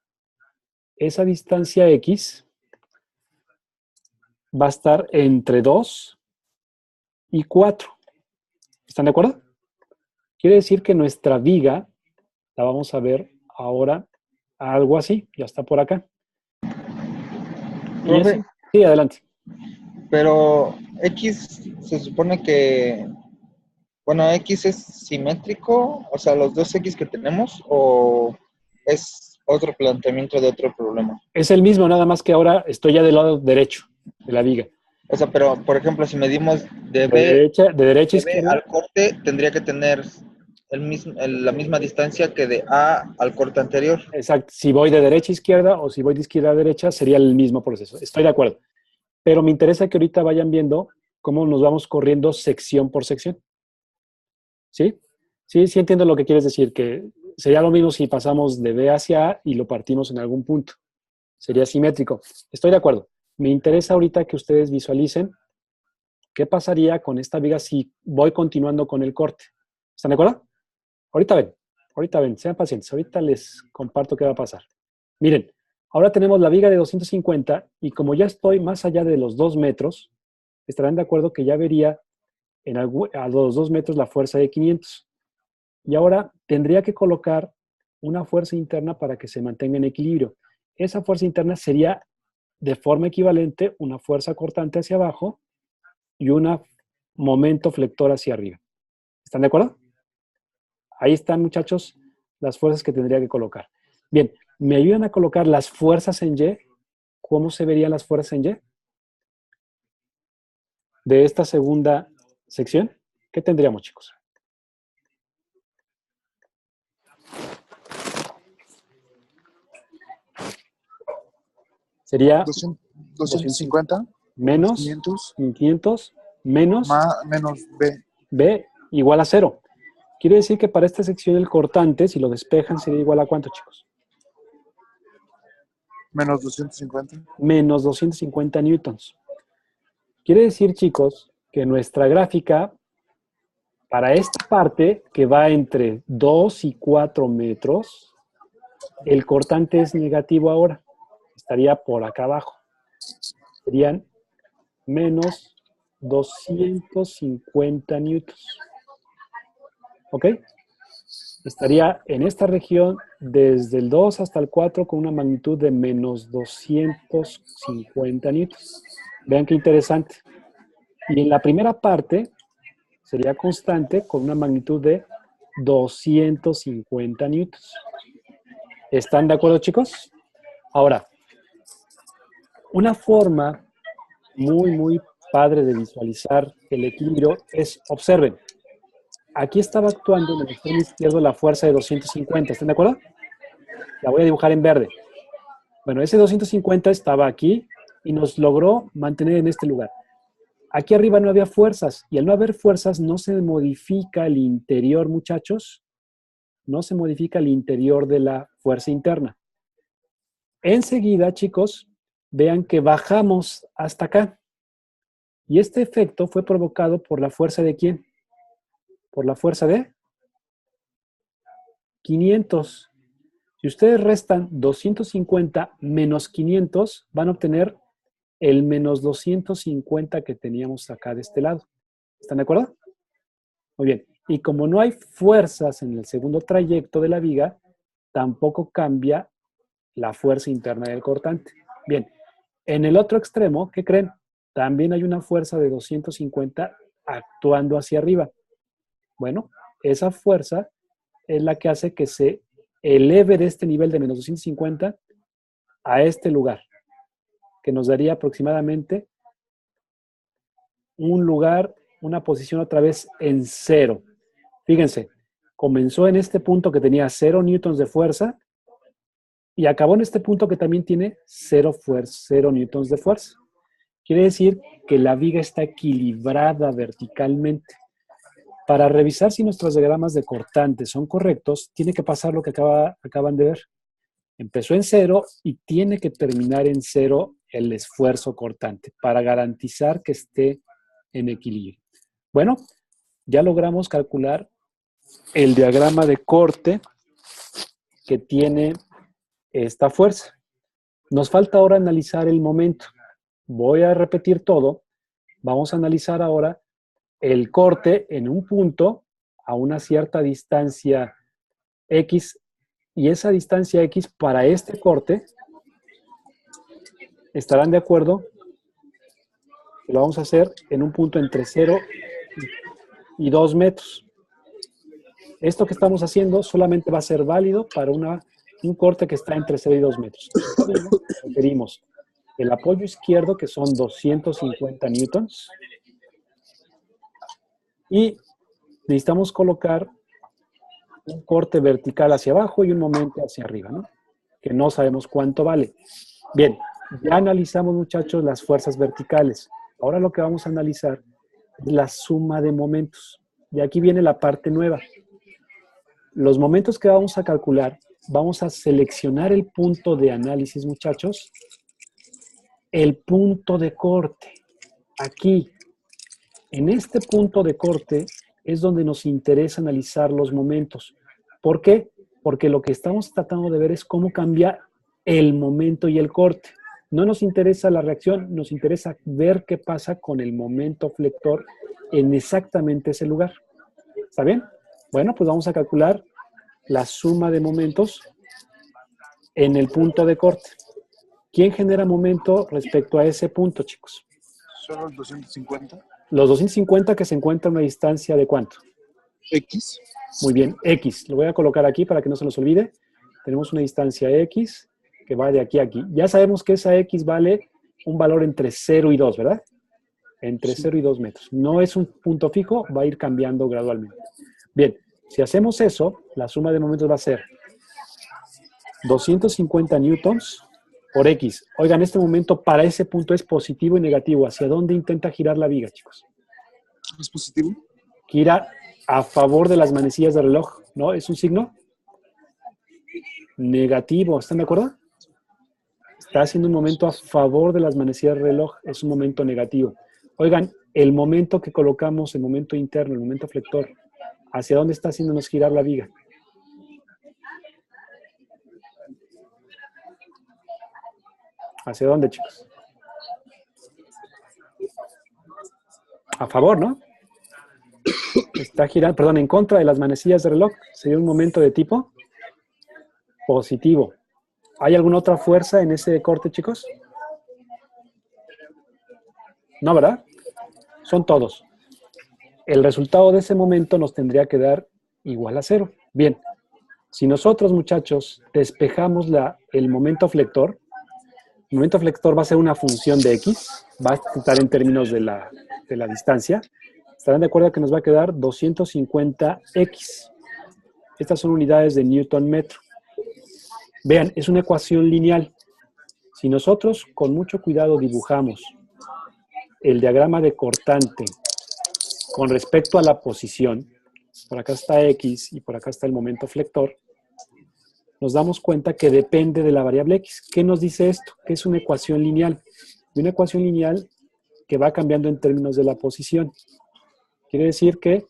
esa distancia X va a estar entre 2 y 4. ¿Están de acuerdo? Quiere decir que nuestra viga la vamos a ver ahora algo así. Ya está por acá. Profe, Sí, adelante. pero X se supone que, bueno, X es simétrico, o sea, los dos X que tenemos, o es otro planteamiento de otro problema. Es el mismo, nada más que ahora estoy ya del lado derecho de la viga. O sea, pero, por ejemplo, si medimos de De B, derecha a de B izquierda. al corte, tendría que tener la misma distancia que de A al corte anterior. Exacto. Si voy de derecha a izquierda o si voy de izquierda a derecha, sería el mismo proceso. Estoy de acuerdo. Pero me interesa que ahorita vayan viendo cómo nos vamos corriendo sección por sección. ¿Sí? Sí entiendo lo que quieres decir, que sería lo mismo si pasamos de B hacia A y lo partimos en algún punto. Sería simétrico. Estoy de acuerdo. Me interesa ahorita que ustedes visualicen qué pasaría con esta viga si voy continuando con el corte. ¿Están de acuerdo? Ahorita ven, sean pacientes. Ahorita les comparto qué va a pasar. Miren, ahora tenemos la viga de 250 y como ya estoy más allá de los 2 metros, estarán de acuerdo que ya vería a los 2 metros la fuerza de 500. Y ahora tendría que colocar una fuerza interna para que se mantenga en equilibrio. Esa fuerza interna sería de forma equivalente una fuerza cortante hacia abajo y un momento flector hacia arriba. ¿Están de acuerdo? Ahí están, muchachos, las fuerzas que tendría que colocar. Bien, ¿me ayudan a colocar las fuerzas en Y? ¿Cómo se verían las fuerzas en Y? De esta segunda sección, ¿qué tendríamos, chicos? Sería 250 menos 500 500 menos menos B. B igual a 0. Quiere decir que para esta sección el cortante, si lo despejan, sería igual a ¿cuánto, chicos? Menos 250. Menos 250 newtons. Quiere decir, chicos, que nuestra gráfica, para esta parte que va entre 2 y 4 metros, el cortante es negativo ahora. Estaría por acá abajo. Serían menos 250 newtons. ¿Ok? Estaría en esta región desde el 2 hasta el 4 con una magnitud de menos 250 newtons. Vean qué interesante. Y en la primera parte sería constante con una magnitud de 250 newtons. ¿Están de acuerdo, chicos? Ahora, una forma muy padre de visualizar el equilibrio es, observen, aquí estaba actuando en el extremo izquierdo la fuerza de 250, ¿están de acuerdo? La voy a dibujar en verde. Bueno, ese 250 estaba aquí y nos logró mantener en este lugar. Aquí arriba no había fuerzas, y al no haber fuerzas no se modifica el interior, muchachos. No se modifica el interior de la fuerza interna. Enseguida, chicos, vean que bajamos hasta acá. Y este efecto fue provocado por la fuerza de ¿quién? Por la fuerza de 500. Si ustedes restan 250 menos 500, van a obtener el menos 250 que teníamos acá de este lado. ¿Están de acuerdo? Muy bien. Y como no hay fuerzas en el segundo trayecto de la viga, tampoco cambia la fuerza interna del cortante. Bien. En el otro extremo, ¿qué creen? También hay una fuerza de 250 actuando hacia arriba. Bueno, esa fuerza es la que hace que se eleve de este nivel de menos 250 a este lugar, que nos daría aproximadamente un lugar, una posición otra vez en cero. Fíjense, comenzó en este punto que tenía 0 newtons de fuerza y acabó en este punto que también tiene 0 newtons de fuerza. Quiere decir que la viga está equilibrada verticalmente. Para revisar si nuestros diagramas de cortante son correctos, tiene que pasar lo que acaban de ver. Empezó en 0 y tiene que terminar en 0 el esfuerzo cortante para garantizar que esté en equilibrio. Bueno, ya logramos calcular el diagrama de corte que tiene esta fuerza. Nos falta ahora analizar el momento. Voy a repetir todo. Vamos a analizar ahora el corte en un punto a una cierta distancia X, y esa distancia X para este corte, ¿estarán de acuerdo? Lo vamos a hacer en un punto entre 0 y 2 metros. Esto que estamos haciendo solamente va a ser válido para un corte que está entre 0 y 2 metros. Requerimos el apoyo izquierdo, que son 250 newtons, y necesitamos colocar un corte vertical hacia abajo y un momento hacia arriba, ¿no? Que no sabemos cuánto vale. Bien, ya analizamos, muchachos, las fuerzas verticales. Ahora lo que vamos a analizar es la suma de momentos. Y aquí viene la parte nueva. Los momentos que vamos a calcular, vamos a seleccionar el punto de análisis, muchachos, el punto de corte. Aquí, en este punto de corte, es donde nos interesa analizar los momentos. ¿Por qué? Porque lo que estamos tratando de ver es cómo cambia el momento y el corte. No nos interesa la reacción, nos interesa ver qué pasa con el momento flector en exactamente ese lugar. ¿Está bien? Bueno, pues vamos a calcular la suma de momentos en el punto de corte. ¿Quién genera momento respecto a ese punto, chicos? Solo el 250. Los 250 que se encuentran a una distancia ¿de cuánto? X. Muy bien, X. Lo voy a colocar aquí para que no se nos olvide. Tenemos una distancia X que va de aquí a aquí. Ya sabemos que esa X vale un valor entre 0 y 2, ¿verdad? Entre 0 y 2 metros. No es un punto fijo, va a ir cambiando gradualmente. Bien, si hacemos eso, la suma de momentos va a ser 250 newtons por X. Oigan, este momento para ese punto es positivo y negativo. ¿Hacia dónde intenta girar la viga, chicos? ¿Es positivo? Gira a favor de las manecillas del reloj, ¿no? ¿Es un signo? Negativo, ¿están de acuerdo? Está haciendo un momento a favor de las manecillas del reloj, es un momento negativo. Oigan, el momento que colocamos, el momento interno, el momento flector, ¿hacia dónde está haciéndonos girar la viga? ¿Hacia dónde, chicos? A favor, ¿no? Está girando, perdón, en contra de las manecillas de reloj. Sería un momento de tipo positivo. ¿Hay alguna otra fuerza en ese corte, chicos? No, ¿verdad? Son todos. El resultado de ese momento nos tendría que dar igual a 0. Bien, si nosotros, muchachos, despejamos el momento flector, el momento flector va a ser una función de x, va a estar en términos de la distancia. ¿Estarán de acuerdo que nos va a quedar 250x? Estas son unidades de Newton metro. Vean, es una ecuación lineal. Si nosotros con mucho cuidado dibujamos el diagrama de cortante con respecto a la posición, por acá está x y por acá está el momento flector, nos damos cuenta que depende de la variable x. ¿Qué nos dice esto? Que es una ecuación lineal. Y una ecuación lineal que va cambiando en términos de la posición. Quiere decir que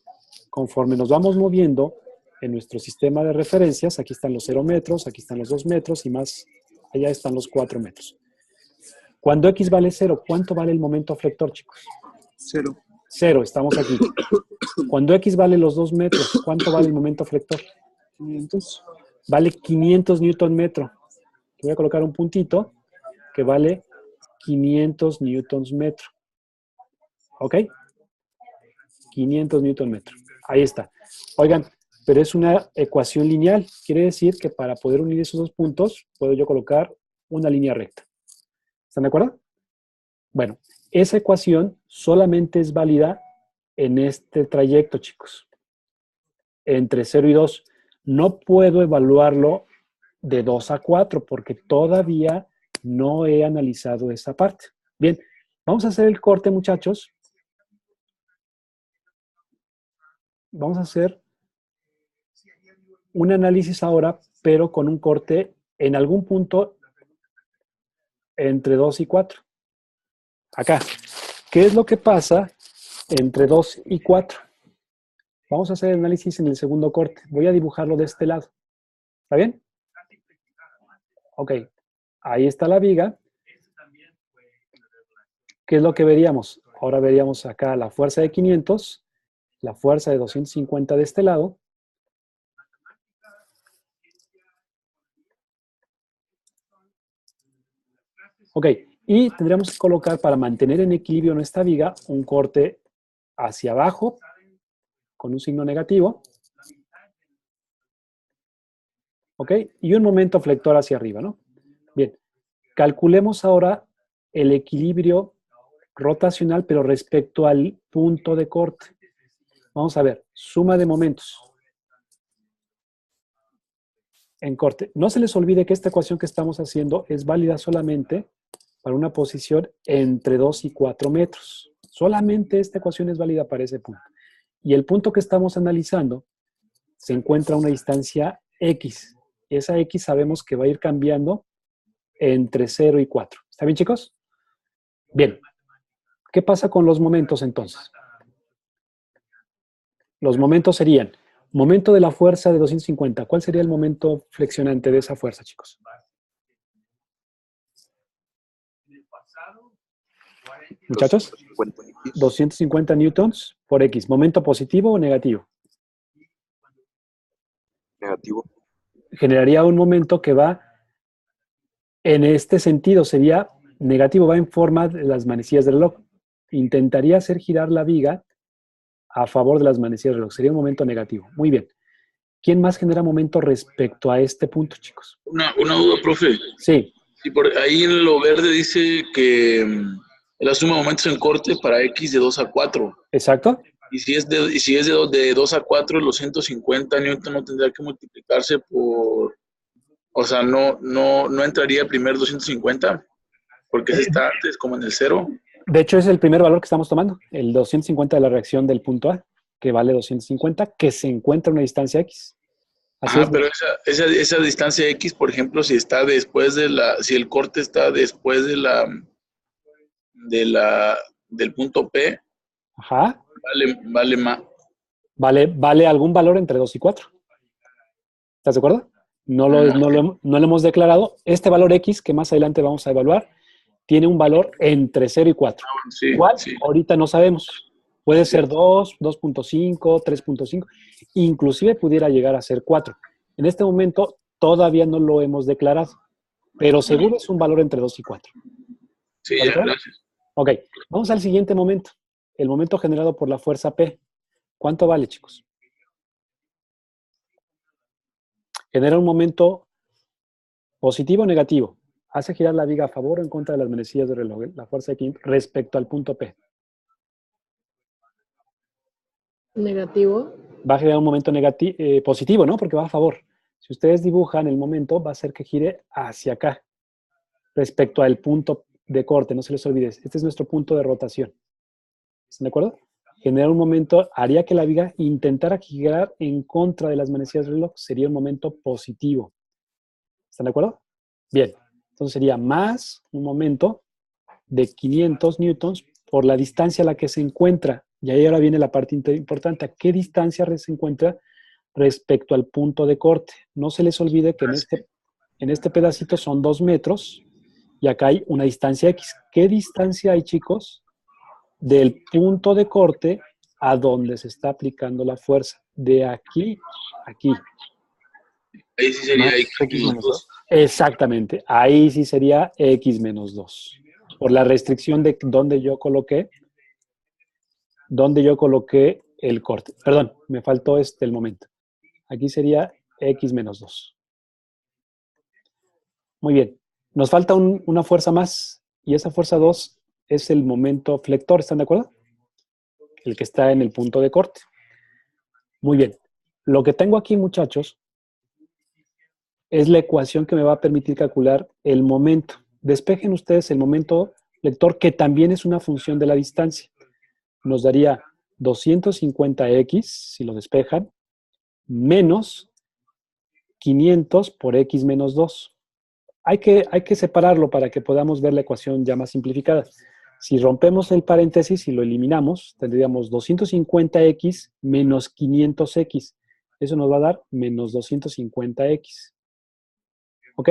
conforme nos vamos moviendo en nuestro sistema de referencias, aquí están los 0 metros, aquí están los 2 metros y más allá están los 4 metros. Cuando x vale 0, ¿cuánto vale el momento flector, chicos? 0. 0, estamos aquí. Cuando x vale los 2 metros, ¿cuánto vale el momento flector? 500. Vale 500 newton metro. Voy a colocar un puntito que vale 500 newtons metro. ¿Ok? 500 newton metro. Ahí está. Oigan, pero es una ecuación lineal. Quiere decir que para poder unir esos dos puntos, puedo yo colocar una línea recta. ¿Están de acuerdo? Bueno, esa ecuación solamente es válida en este trayecto, chicos. Entre 0 y 2. No puedo evaluarlo de 2 a 4 porque todavía no he analizado esa parte. Bien, vamos a hacer el corte, muchachos. Vamos a hacer un análisis ahora, pero con un corte en algún punto entre 2 y 4. Acá. ¿Qué es lo que pasa entre 2 y 4? Vamos a hacer el análisis en el segundo corte. Voy a dibujarlo de este lado. ¿Está bien? Ok. Ahí está la viga. ¿Qué es lo que veríamos? Ahora veríamos acá la fuerza de 500, la fuerza de 250 de este lado. Ok. Y tendríamos que colocar, para mantener en equilibrio nuestra viga, un corte hacia abajo con un signo negativo. ¿Ok? Y un momento flector hacia arriba, ¿no? Bien. Calculemos ahora el equilibrio rotacional, pero respecto al punto de corte. Vamos a ver. Suma de momentos en corte. No se les olvide que esta ecuación que estamos haciendo es válida solamente para una posición entre 2 y 4 metros. Solamente esta ecuación es válida para ese punto. Y el punto que estamos analizando se encuentra a una distancia x. Esa x sabemos que va a ir cambiando entre 0 y 4. ¿Está bien, chicos? Bien. ¿Qué pasa con los momentos entonces? Los momentos serían, momento de la fuerza de 250. ¿Cuál sería el momento flexionante de esa fuerza, chicos? Muchachos, 250 newtons por X. ¿Momento positivo o negativo? Negativo. Generaría un momento que va en este sentido, sería negativo, va en forma de las manecillas del reloj. Intentaría hacer girar la viga a favor de las manecillas del reloj. Sería un momento negativo. Muy bien. ¿Quién más genera momento respecto a este punto, chicos? Una duda, profe. Sí. Y por ahí en lo verde dice que la suma de momentos en corte para X de 2 a 4. Exacto. Y si es de 2 a 4, los 150 newton no tendría que multiplicarse por... O sea, no entraría primero 250, porque ese está antes, como en el 0. De hecho, es el primer valor que estamos tomando, el 250 de la reacción del punto A, que vale 250, que se encuentra a una distancia X. Así es. Pero esa distancia X, por ejemplo, si está después de si el corte está después del punto P, Ajá. vale más. Vale algún valor entre 2 y 4. ¿Estás de acuerdo? No lo hemos declarado. Este valor X, que más adelante vamos a evaluar, tiene un valor entre 0 y 4. Sí, ¿Cuál? sí. Ahorita no sabemos. Puede ser 2, 2.5, 3.5, inclusive pudiera llegar a ser 4. En este momento todavía no lo hemos declarado, pero seguro es un valor entre 2 y 4. Sí, ya, gracias. Ok, vamos al siguiente momento. El momento generado por la fuerza P. ¿Cuánto vale, chicos? Genera un momento positivo o negativo. Hace girar la viga a favor o en contra de las manecillas del reloj, la fuerza X respecto al punto P. Negativo. Va a generar un momento positivo, ¿no? Porque va a favor. Si ustedes dibujan el momento, va a hacer que gire hacia acá, respecto al punto de corte. No se les olvide. Este es nuestro punto de rotación. ¿Están de acuerdo? Generar un momento haría que la viga intentara girar en contra de las manecillas del reloj. Sería un momento positivo. ¿Están de acuerdo? Bien. Entonces sería más un momento de 500 newtons por la distancia a la que se encuentra. Y ahí ahora viene la parte importante. ¿A qué distancia se encuentra respecto al punto de corte? No se les olvide que en este pedacito son 2 metros y acá hay una distancia X. ¿Qué distancia hay, chicos? Del punto de corte a donde se está aplicando la fuerza. De aquí a aquí. Ahí sí sería X menos 2. Exactamente. Ahí sí sería X menos 2. Por la restricción de donde yo coloqué el corte. Perdón, me faltó el momento. Aquí sería X menos 2. Muy bien. Nos falta una fuerza más y esa fuerza 2 es el momento flector. ¿Están de acuerdo? El que está en el punto de corte. Muy bien. Lo que tengo aquí, muchachos, es la ecuación que me va a permitir calcular el momento. Despejen ustedes el momento flector, que también es una función de la distancia. Nos daría 250x, si lo despejan, menos 500 por x menos 2. Hay que separarlo para que podamos ver la ecuación ya más simplificada. Si rompemos el paréntesis y lo eliminamos, tendríamos 250x menos 500x. Eso nos va a dar menos 250x. ¿Ok?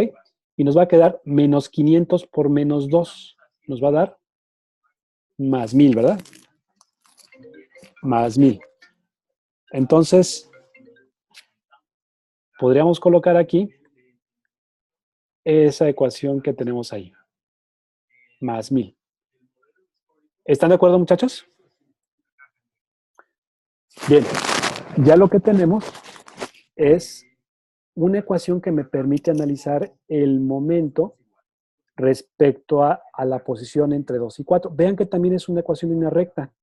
Y nos va a quedar menos 500 por menos 2. Nos va a dar más 1000, ¿verdad? Más 1000. Entonces, podríamos colocar aquí esa ecuación que tenemos ahí. Más 1000. ¿Están de acuerdo, muchachos? Bien. Ya lo que tenemos es una ecuación que me permite analizar el momento respecto a la posición entre 2 y 4. Vean que también es una ecuación de una recta.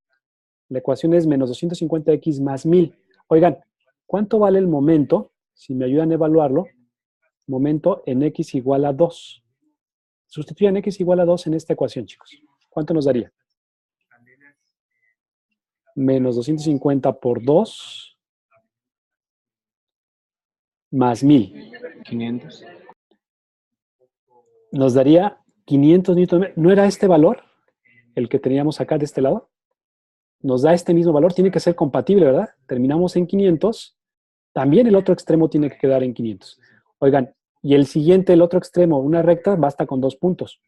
La ecuación es menos 250x más 1000. Oigan, ¿cuánto vale el momento? Si me ayudan a evaluarlo, momento en x igual a 2. Sustituyan x igual a 2 en esta ecuación, chicos. ¿Cuánto nos daría? Menos 250 por 2 más 1000. 500. Nos daría 500 newton. ¿No era este valor el que teníamos acá de este lado? Nos da este mismo valor. Tiene que ser compatible, ¿verdad? Terminamos en 500. También el otro extremo tiene que quedar en 500. Oigan, y el siguiente, el otro extremo, una recta, basta con 2 puntos.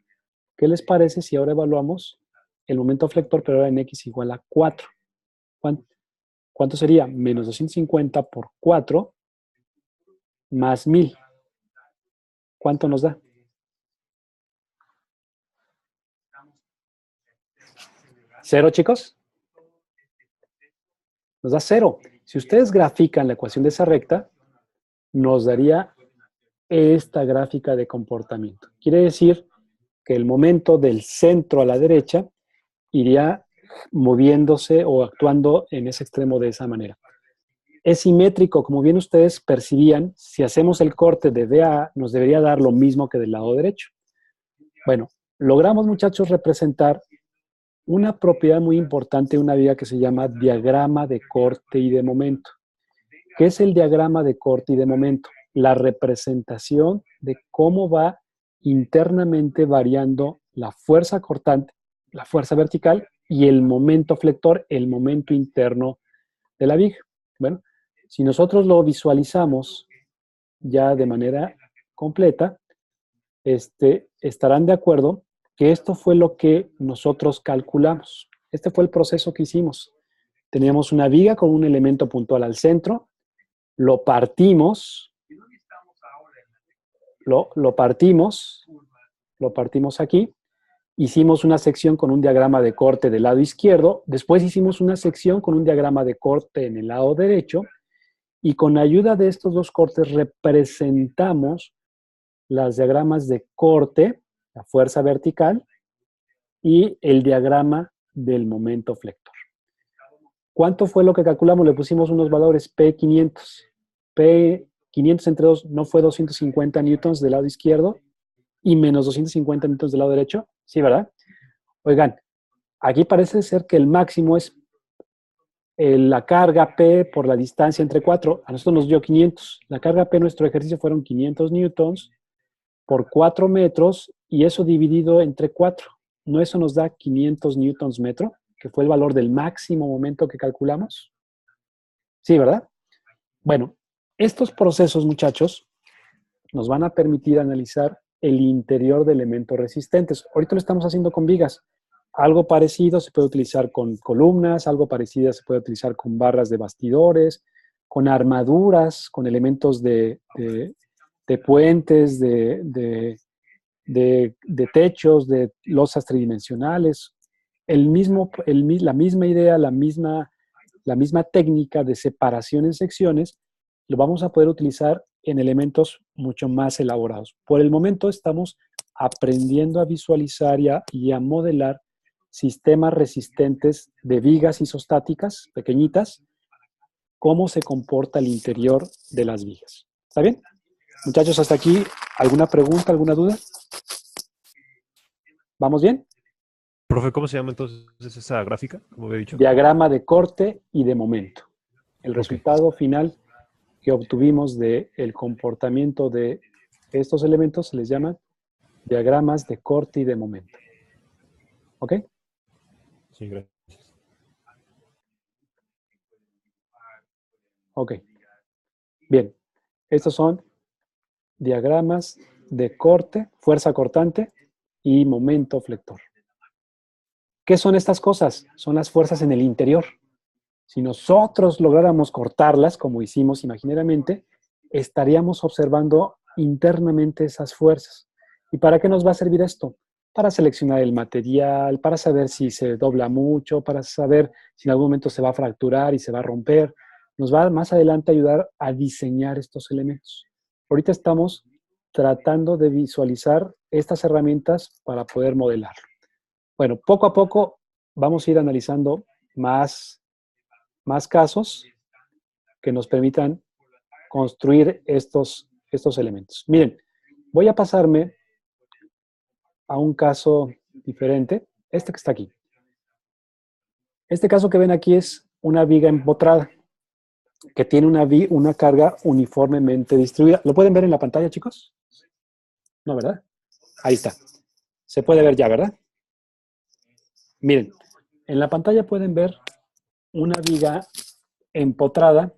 ¿Qué les parece si ahora evaluamos el momento flector, pero ahora en x igual a 4? ¿Cuánto sería? Menos 250 por 4 más 1000. ¿Cuánto nos da? ¿Cero, chicos? Nos da 0. Si ustedes grafican la ecuación de esa recta, nos daría esta gráfica de comportamiento. Quiere decir que el momento del centro a la derecha iría moviéndose o actuando en ese extremo de esa manera. Es simétrico, como bien ustedes percibían, si hacemos el corte de B a A, nos debería dar lo mismo que del lado derecho. Bueno, logramos, muchachos, representar una propiedad muy importante de una viga que se llama diagrama de corte y de momento. ¿Qué es el diagrama de corte y de momento? La representación de cómo va internamente variando la fuerza cortante, la fuerza vertical y el momento flector, el momento interno de la viga. Bueno, si nosotros lo visualizamos ya de manera completa, estarán de acuerdo que esto fue lo que nosotros calculamos. Este fue el proceso que hicimos. Teníamos una viga con un elemento puntual al centro, lo partimos, lo partimos aquí, hicimos una sección con un diagrama de corte del lado izquierdo, después hicimos una sección con un diagrama de corte en el lado derecho, y con ayuda de estos dos cortes representamos los diagramas de corte, la fuerza vertical, y el diagrama del momento flector. ¿Cuánto fue lo que calculamos? Le pusimos unos valores P500. P500 entre 2 no fue 250 newtons del lado izquierdo y menos 250 newtons del lado derecho. Sí, ¿verdad? Oigan, aquí parece ser que el máximo es la carga P por la distancia entre 4. A nosotros nos dio 500. La carga P en nuestro ejercicio fueron 500 newtons por 4 metros y eso dividido entre 4. ¿No eso nos da 500 newtons metro? Que fue el valor del máximo momento que calculamos. Sí, ¿verdad? Bueno, estos procesos, muchachos, nos van a permitir analizar el interior de elementos resistentes. Ahorita lo estamos haciendo con vigas. Algo parecido se puede utilizar con columnas, algo parecido se puede utilizar con barras de bastidores, con armaduras, con elementos de puentes, de techos, de losas tridimensionales. La misma idea, la misma técnica de separación en secciones, lo vamos a poder utilizar en elementos mucho más elaborados. Por el momento estamos aprendiendo a visualizar y a modelar sistemas resistentes de vigas isostáticas pequeñitas, cómo se comporta el interior de las vigas. ¿Está bien? Muchachos, hasta aquí, ¿alguna pregunta, alguna duda? ¿Vamos bien? Profe, ¿cómo se llama entonces esa gráfica? Como había dicho. Diagrama de corte y de momento. El resultado final que obtuvimos del comportamiento de estos elementos se les llama diagramas de corte y de momento. ¿Ok? Sí, gracias. Ok. Bien. Estos son diagramas de corte, fuerza cortante y momento flector. ¿Qué son estas cosas? Son las fuerzas en el interior. Si nosotros lográramos cortarlas, como hicimos imaginariamente, estaríamos observando internamente esas fuerzas. ¿Y para qué nos va a servir esto? Para seleccionar el material, para saber si se dobla mucho, para saber si en algún momento se va a fracturar y se va a romper. Nos va más adelante a ayudar a diseñar estos elementos. Ahorita estamos tratando de visualizar estas herramientas para poder modelarlo. Bueno, poco a poco vamos a ir analizando más casos que nos permitan construir estos elementos. Miren, voy a pasarme a un caso diferente, este que está aquí. Este caso que ven aquí es una viga empotrada que tiene una carga uniformemente distribuida. ¿Lo pueden ver en la pantalla, chicos? No, ¿verdad? Ahí está. Se puede ver ya, ¿verdad? Miren, en la pantalla pueden ver una viga empotrada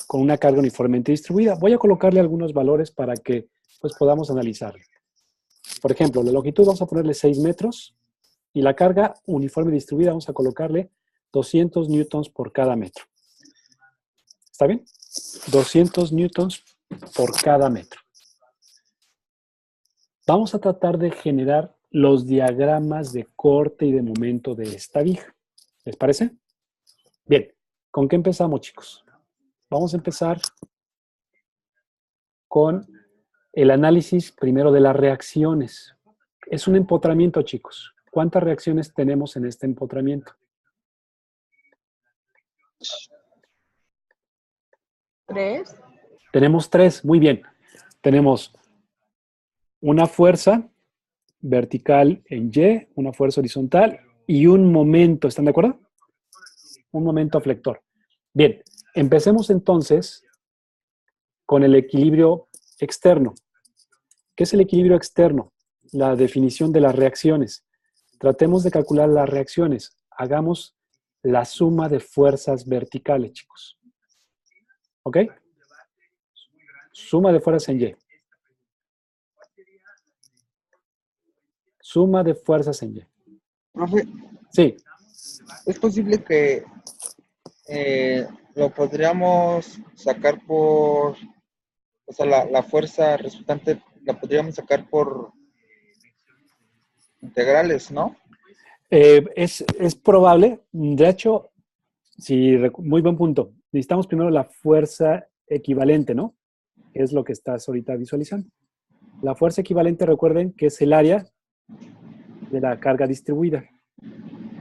con una carga uniformemente distribuida. Voy a colocarle algunos valores para que pues, podamos analizarlo. Por ejemplo, la longitud vamos a ponerle 6 metros y la carga uniforme distribuida vamos a colocarle 200 newtons por cada metro. ¿Está bien? 200 newtons por cada metro. Vamos a tratar de generar los diagramas de corte y de momento de esta viga. ¿Les parece? Bien, ¿con qué empezamos, chicos? Vamos a empezar con el análisis primero de las reacciones. Es un empotramiento, chicos. ¿Cuántas reacciones tenemos en este empotramiento? 3. Tenemos 3, muy bien. Tenemos una fuerza vertical en Y, una fuerza horizontal y un momento, ¿están de acuerdo? Un momento flector. Bien, empecemos entonces con el equilibrio externo. ¿Qué es el equilibrio externo? La definición de las reacciones. Tratemos de calcular las reacciones. Hagamos la suma de fuerzas verticales, chicos. ¿Ok? Suma de fuerzas en Y. Suma de fuerzas en Y. Profe, Sí. ¿es posible que lo podríamos sacar por, o sea, la fuerza resultante la podríamos sacar por integrales, ¿no? Es probable, de hecho, muy buen punto. Necesitamos primero la fuerza equivalente, ¿no? Es lo que estás ahorita visualizando. La fuerza equivalente, recuerden que es el área de la carga distribuida.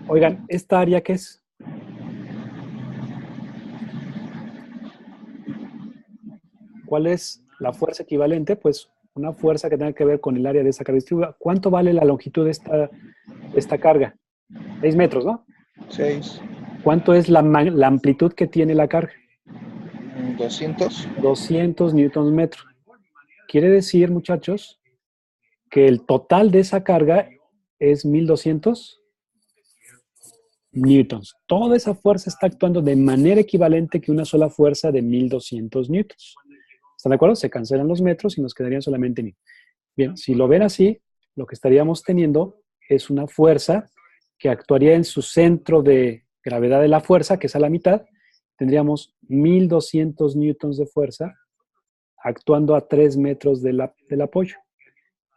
Oigan, ¿esta área qué es? ¿Cuál es la fuerza equivalente? Pues una fuerza que tenga que ver con el área de esa carga distribuida. ¿Cuánto vale la longitud de esta carga? 6 metros, ¿no? 6, ¿Cuánto es la amplitud que tiene la carga? 200. 200 newtons metro. Quiere decir, muchachos, que el total de esa carga es 1200 newtons. Toda esa fuerza está actuando de manera equivalente que una sola fuerza de 1200 newtons. ¿Están de acuerdo? Se cancelan los metros y nos quedarían solamente newtons. Bien, si lo ven así, lo que estaríamos teniendo es una fuerza que actuaría en su centro de gravedad de la fuerza, que es a la mitad. Tendríamos 1200 newtons de fuerza actuando a 3 metros del apoyo.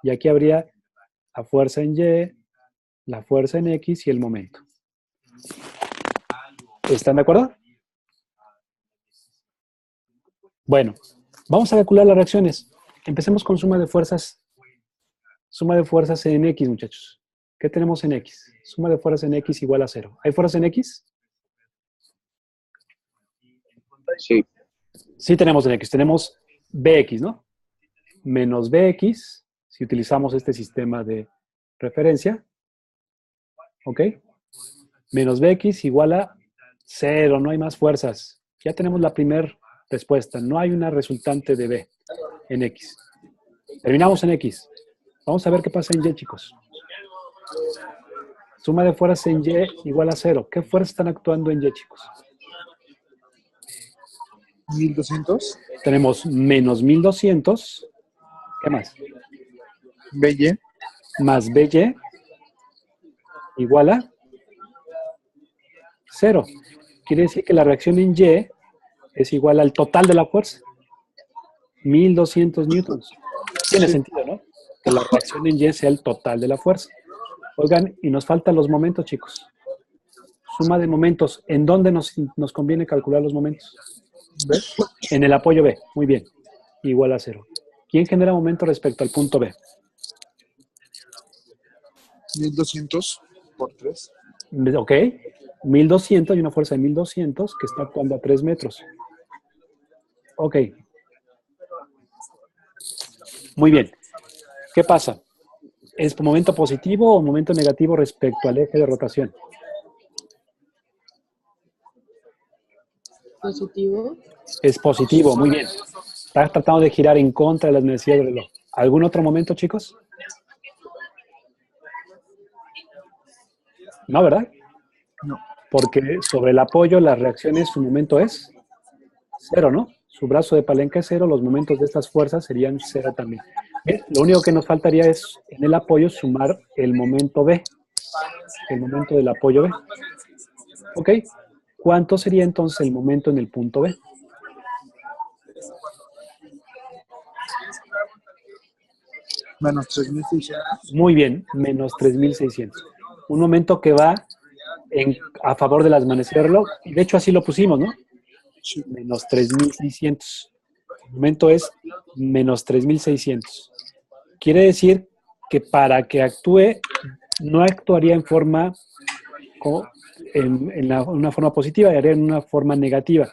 Y aquí habría la fuerza en Y, la fuerza en X y el momento. ¿Están de acuerdo? Bueno, vamos a calcular las reacciones. Empecemos con suma de fuerzas. Suma de fuerzas en X, muchachos. ¿Qué tenemos en X? Suma de fuerzas en X igual a 0. ¿Hay fuerzas en X? Sí. Sí tenemos en X. Tenemos Bx, ¿no? Menos Bx, si utilizamos este sistema de referencia. ¿Ok? Menos Bx igual a 0. No hay más fuerzas. Ya tenemos la primera respuesta. No hay una resultante de B en X. Terminamos en X. Vamos a ver qué pasa en Y, chicos. Suma de fuerzas en Y igual a 0. ¿Qué fuerzas están actuando en Y, chicos? 1200. Tenemos menos 1200. ¿Qué más? BY. Más BY igual a 0. Quiere decir que la reacción en Y es igual al total de la fuerza. 1200 newtons. Tiene sentido, ¿no? Que la reacción en Y sea el total de la fuerza. Oigan, y nos faltan los momentos, chicos. Suma de momentos. ¿En dónde nos conviene calcular los momentos? ¿Ve? En el apoyo B. Muy bien. Igual a 0. ¿Quién genera momento respecto al punto B? 1200 por 3. Ok. 1200, hay una fuerza de 1200 que está actuando a 3 metros. Ok. Muy bien. ¿Qué pasa? ¿Es momento positivo o momento negativo respecto al eje de rotación? Positivo. Es positivo, muy bien. Está tratando de girar en contra de las necesidades del reloj. ¿Algún otro momento, chicos? No, ¿verdad? No. Porque sobre el apoyo, las reacciones, su momento es 0, ¿no? Su brazo de palanca es 0, los momentos de estas fuerzas serían 0 también. Bien, lo único que nos faltaría es en el apoyo sumar el momento B, el momento del apoyo B. ¿Ok? ¿Cuánto sería entonces el momento en el punto B? Menos 3600. Muy bien, menos 3600. Un momento que va a favor de las manecillas de reloj. Y de hecho así lo pusimos, ¿no? Menos 3600. El momento es menos 3600. Quiere decir que para que actúe, no actuaría en forma una forma positiva, haría en una forma negativa.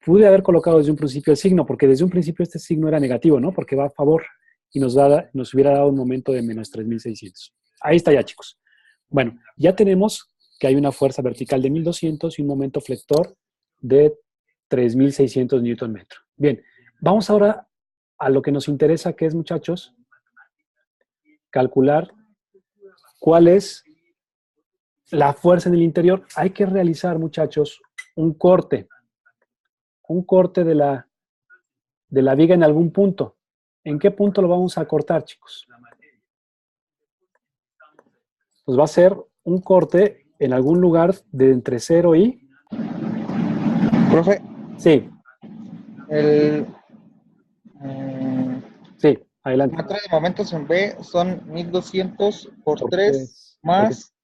Pude haber colocado desde un principio el signo, porque desde un principio este signo era negativo, ¿no? Porque va a favor y nos hubiera dado un momento de menos 3600. Ahí está ya, chicos. Bueno, ya tenemos que hay una fuerza vertical de 1200 y un momento flector de 3600 newton metro. Bien, vamos ahora a lo que nos interesa, que es, muchachos, calcular cuál es la fuerza en el interior. Hay que realizar, muchachos, un corte de la viga en algún punto. ¿En qué punto lo vamos a cortar, chicos? Pues va a ser un corte en algún lugar de entre 0 y Profe, Sí, el, mm, sí, adelante. sumatoria de momentos en B son 1200 por Por 3 tres, más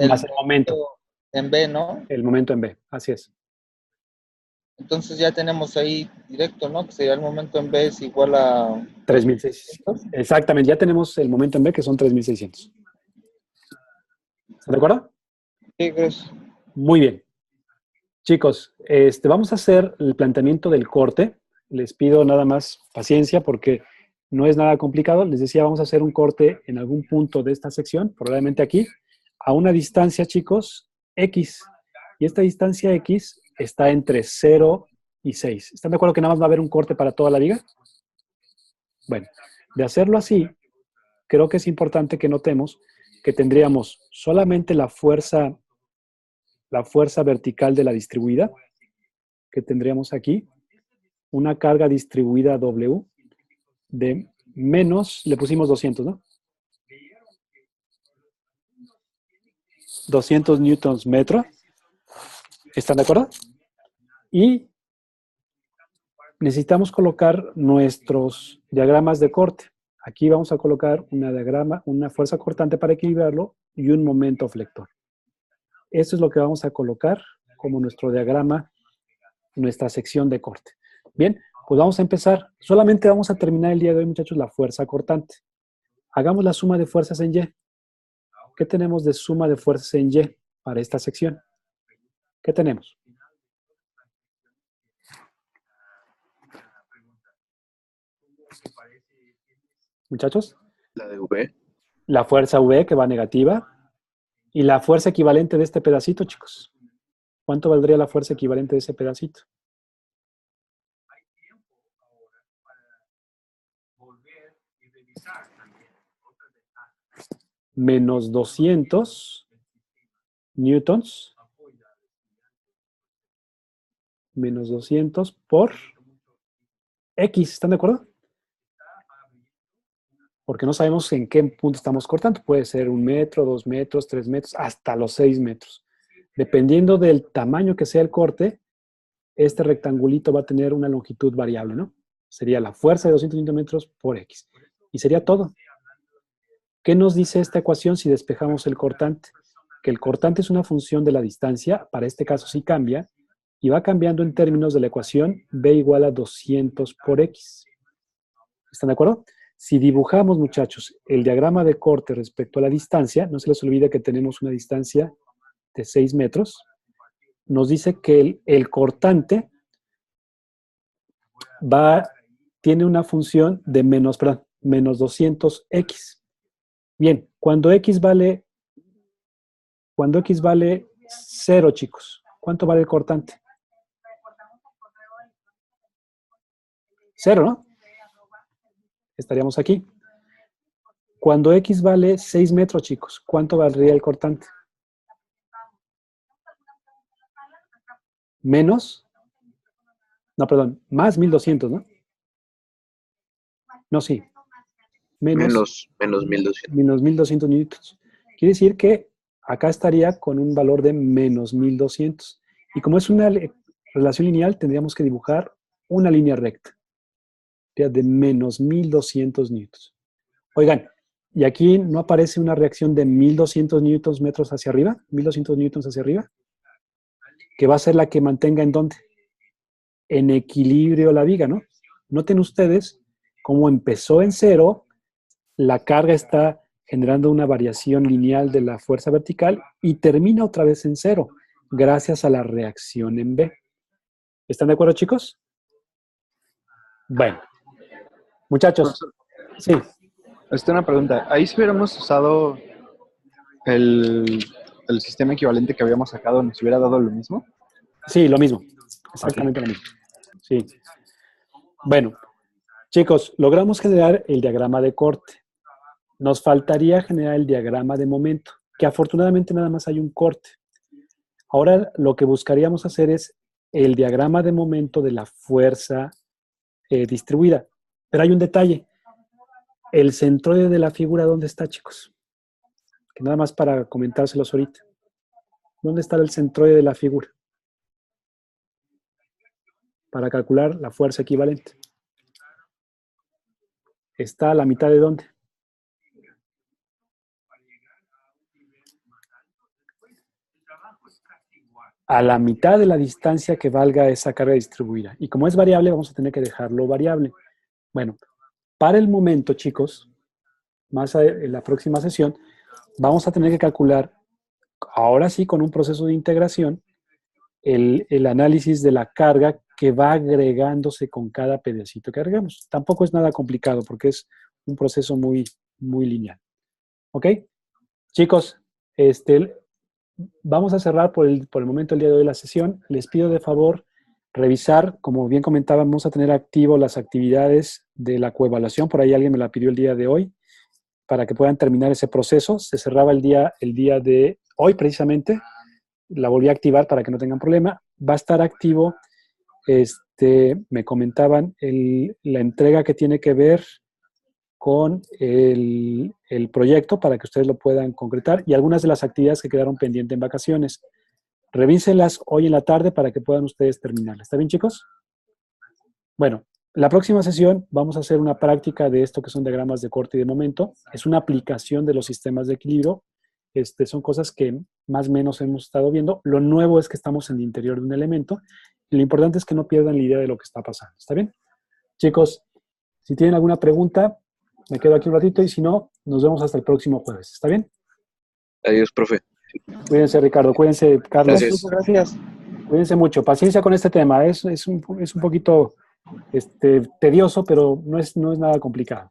más el momento, en B, ¿no? el momento en B, así es. Entonces ya tenemos ahí directo, ¿no? Que sería el momento en B es igual a 3.600. Exactamente, ya tenemos el momento en B que son 3.600. ¿Están de acuerdo? Sí, gracias. Muy bien. Chicos, vamos a hacer el planteamiento del corte. Les pido nada más paciencia porque no es nada complicado. Les decía, vamos a hacer un corte en algún punto de esta sección, probablemente aquí, a una distancia, chicos, X. Y esta distancia X está entre 0 y 6. ¿Están de acuerdo que nada más va a haber un corte para toda la viga? Bueno, de hacerlo así, creo que es importante que notemos que tendríamos solamente la fuerza vertical de la distribuida, que tendríamos aquí, una carga distribuida W de menos, le pusimos 200, ¿no? 200 newtons metro. ¿Están de acuerdo? Y necesitamos colocar nuestros diagramas de corte. Aquí vamos a colocar una fuerza cortante para equilibrarlo y un momento flector. Esto es lo que vamos a colocar como nuestro diagrama, nuestra sección de corte. Bien, pues vamos a empezar. Solamente vamos a terminar el día de hoy, muchachos, la fuerza cortante. Hagamos la suma de fuerzas en Y. ¿Qué tenemos de suma de fuerzas en Y para esta sección? ¿Qué tenemos? Muchachos, La de V. la fuerza V que va negativa y la fuerza equivalente de este pedacito, chicos. ¿Cuánto valdría la fuerza equivalente de ese pedacito? Menos 200 newtons. Menos 200 por X. ¿Están de acuerdo? Porque no sabemos en qué punto estamos cortando. Puede ser 1 metro, 2 metros, 3 metros, hasta los 6 metros. Dependiendo del tamaño que sea el corte, este rectangulito va a tener una longitud variable, ¿no? Sería la fuerza de 200 Nm por X. Y sería todo. ¿Qué nos dice esta ecuación si despejamos el cortante? Que el cortante es una función de la distancia, para este caso sí cambia, y va cambiando en términos de la ecuación B igual a 200 por X. ¿Están de acuerdo? Si dibujamos, muchachos, el diagrama de corte respecto a la distancia, no se les olvide que tenemos una distancia de 6 metros, nos dice que el cortante tiene una función de menos 200x. Bien, cuando x vale 0, chicos, ¿cuánto vale el cortante? 0, ¿no? Estaríamos aquí. Cuando x vale 6 metros, chicos, ¿cuánto valdría el cortante? Más 1200, ¿no? No, sí. Menos 1200. Menos 1200 newtons. Quiere decir que acá estaría con un valor de menos 1200. Y como es una relación lineal, tendríamos que dibujar una línea recta. De menos 1200 newtons. Oigan, ¿y aquí no aparece una reacción de 1200 newtons metros hacia arriba? 1200 newtons hacia arriba. Que va a ser la que mantenga ¿en dónde? En equilibrio la viga, ¿no? Noten ustedes cómo empezó en 0, la carga está generando una variación lineal de la fuerza vertical y termina otra vez en 0, gracias a la reacción en B. ¿Están de acuerdo, chicos? Bueno. Muchachos. Sí. Una pregunta. Ahí si hubiéramos usado el sistema equivalente que habíamos sacado, ¿nos hubiera dado lo mismo? Sí, lo mismo. Exactamente lo mismo. Sí. Bueno, chicos, logramos generar el diagrama de corte. Nos faltaría generar el diagrama de momento, que afortunadamente nada más hay un corte. Ahora lo que buscaríamos hacer es el diagrama de momento de la fuerza distribuida. Pero hay un detalle. El centroide de la figura, ¿dónde está, chicos? Que nada más para comentárselos ahorita. ¿Dónde está el centroide de la figura? para calcular la fuerza equivalente. ¿Está a la mitad de dónde? A la mitad de la distancia que valga esa carga distribuida. Y como es variable, vamos a tener que dejarlo variable. Bueno, para el momento, chicos, en la próxima sesión, vamos a tener que calcular, ahora sí, con un proceso de integración, el análisis de la carga que va agregándose con cada pedacito que agregamos. Tampoco es nada complicado porque es un proceso muy, muy lineal. ¿Ok? Chicos, vamos a cerrar por el momento el día de hoy la sesión. Les pido de favor revisar, como bien comentábamos, vamos a tener activo las actividades de la coevaluación. Por ahí alguien me la pidió el día de hoy para que puedan terminar ese proceso. Se cerraba el día de hoy precisamente. La volví a activar para que no tengan problema. Va a estar activo, me comentaban, la entrega que tiene que ver con el proyecto para que ustedes lo puedan concretar y algunas de las actividades que quedaron pendientes en vacaciones. Revísenlas hoy en la tarde para que puedan ustedes terminarlas. ¿Está bien, chicos? Bueno, la próxima sesión vamos a hacer una práctica de esto que son diagramas de corte y de momento. Es una aplicación de los sistemas de equilibrio. Son cosas que más o menos hemos estado viendo. Lo nuevo es que estamos en el interior de un elemento. Y lo importante es que no pierdan la idea de lo que está pasando. ¿Está bien? Chicos, si tienen alguna pregunta, me quedo aquí un ratito y si no, nos vemos hasta el próximo jueves. ¿Está bien? Adiós, profe. Cuídense, Ricardo. Cuídense, Carlos. Gracias. Gracias. Cuídense mucho. Paciencia con este tema. Es un poquito tedioso, pero no es nada complicado.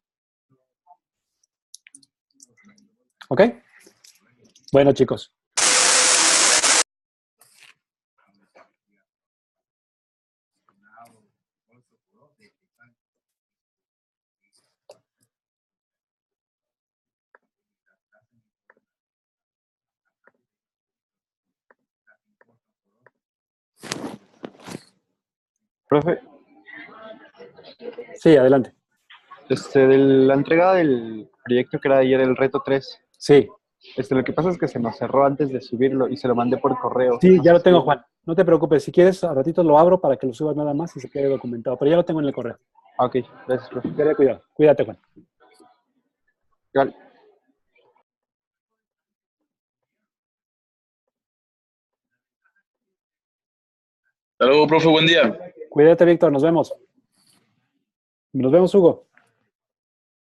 ¿Ok? Bueno, chicos. Profe, Sí, adelante. de la entrega del proyecto que era ayer el reto 3, Sí. lo que pasa es que se nos cerró antes de subirlo y se lo mandé por correo. Sí, No ya sé lo tengo, si- Juan. No te preocupes. Si quieres, a ratito lo abro para que lo subas nada más y se quede documentado. Pero ya lo tengo en el correo. Ah, ok, gracias, profe. Ten cuidado. Cuídate, Juan. Igual. Hasta luego, profe, buen día. Cuídate, Víctor. Nos vemos. Nos vemos, Hugo.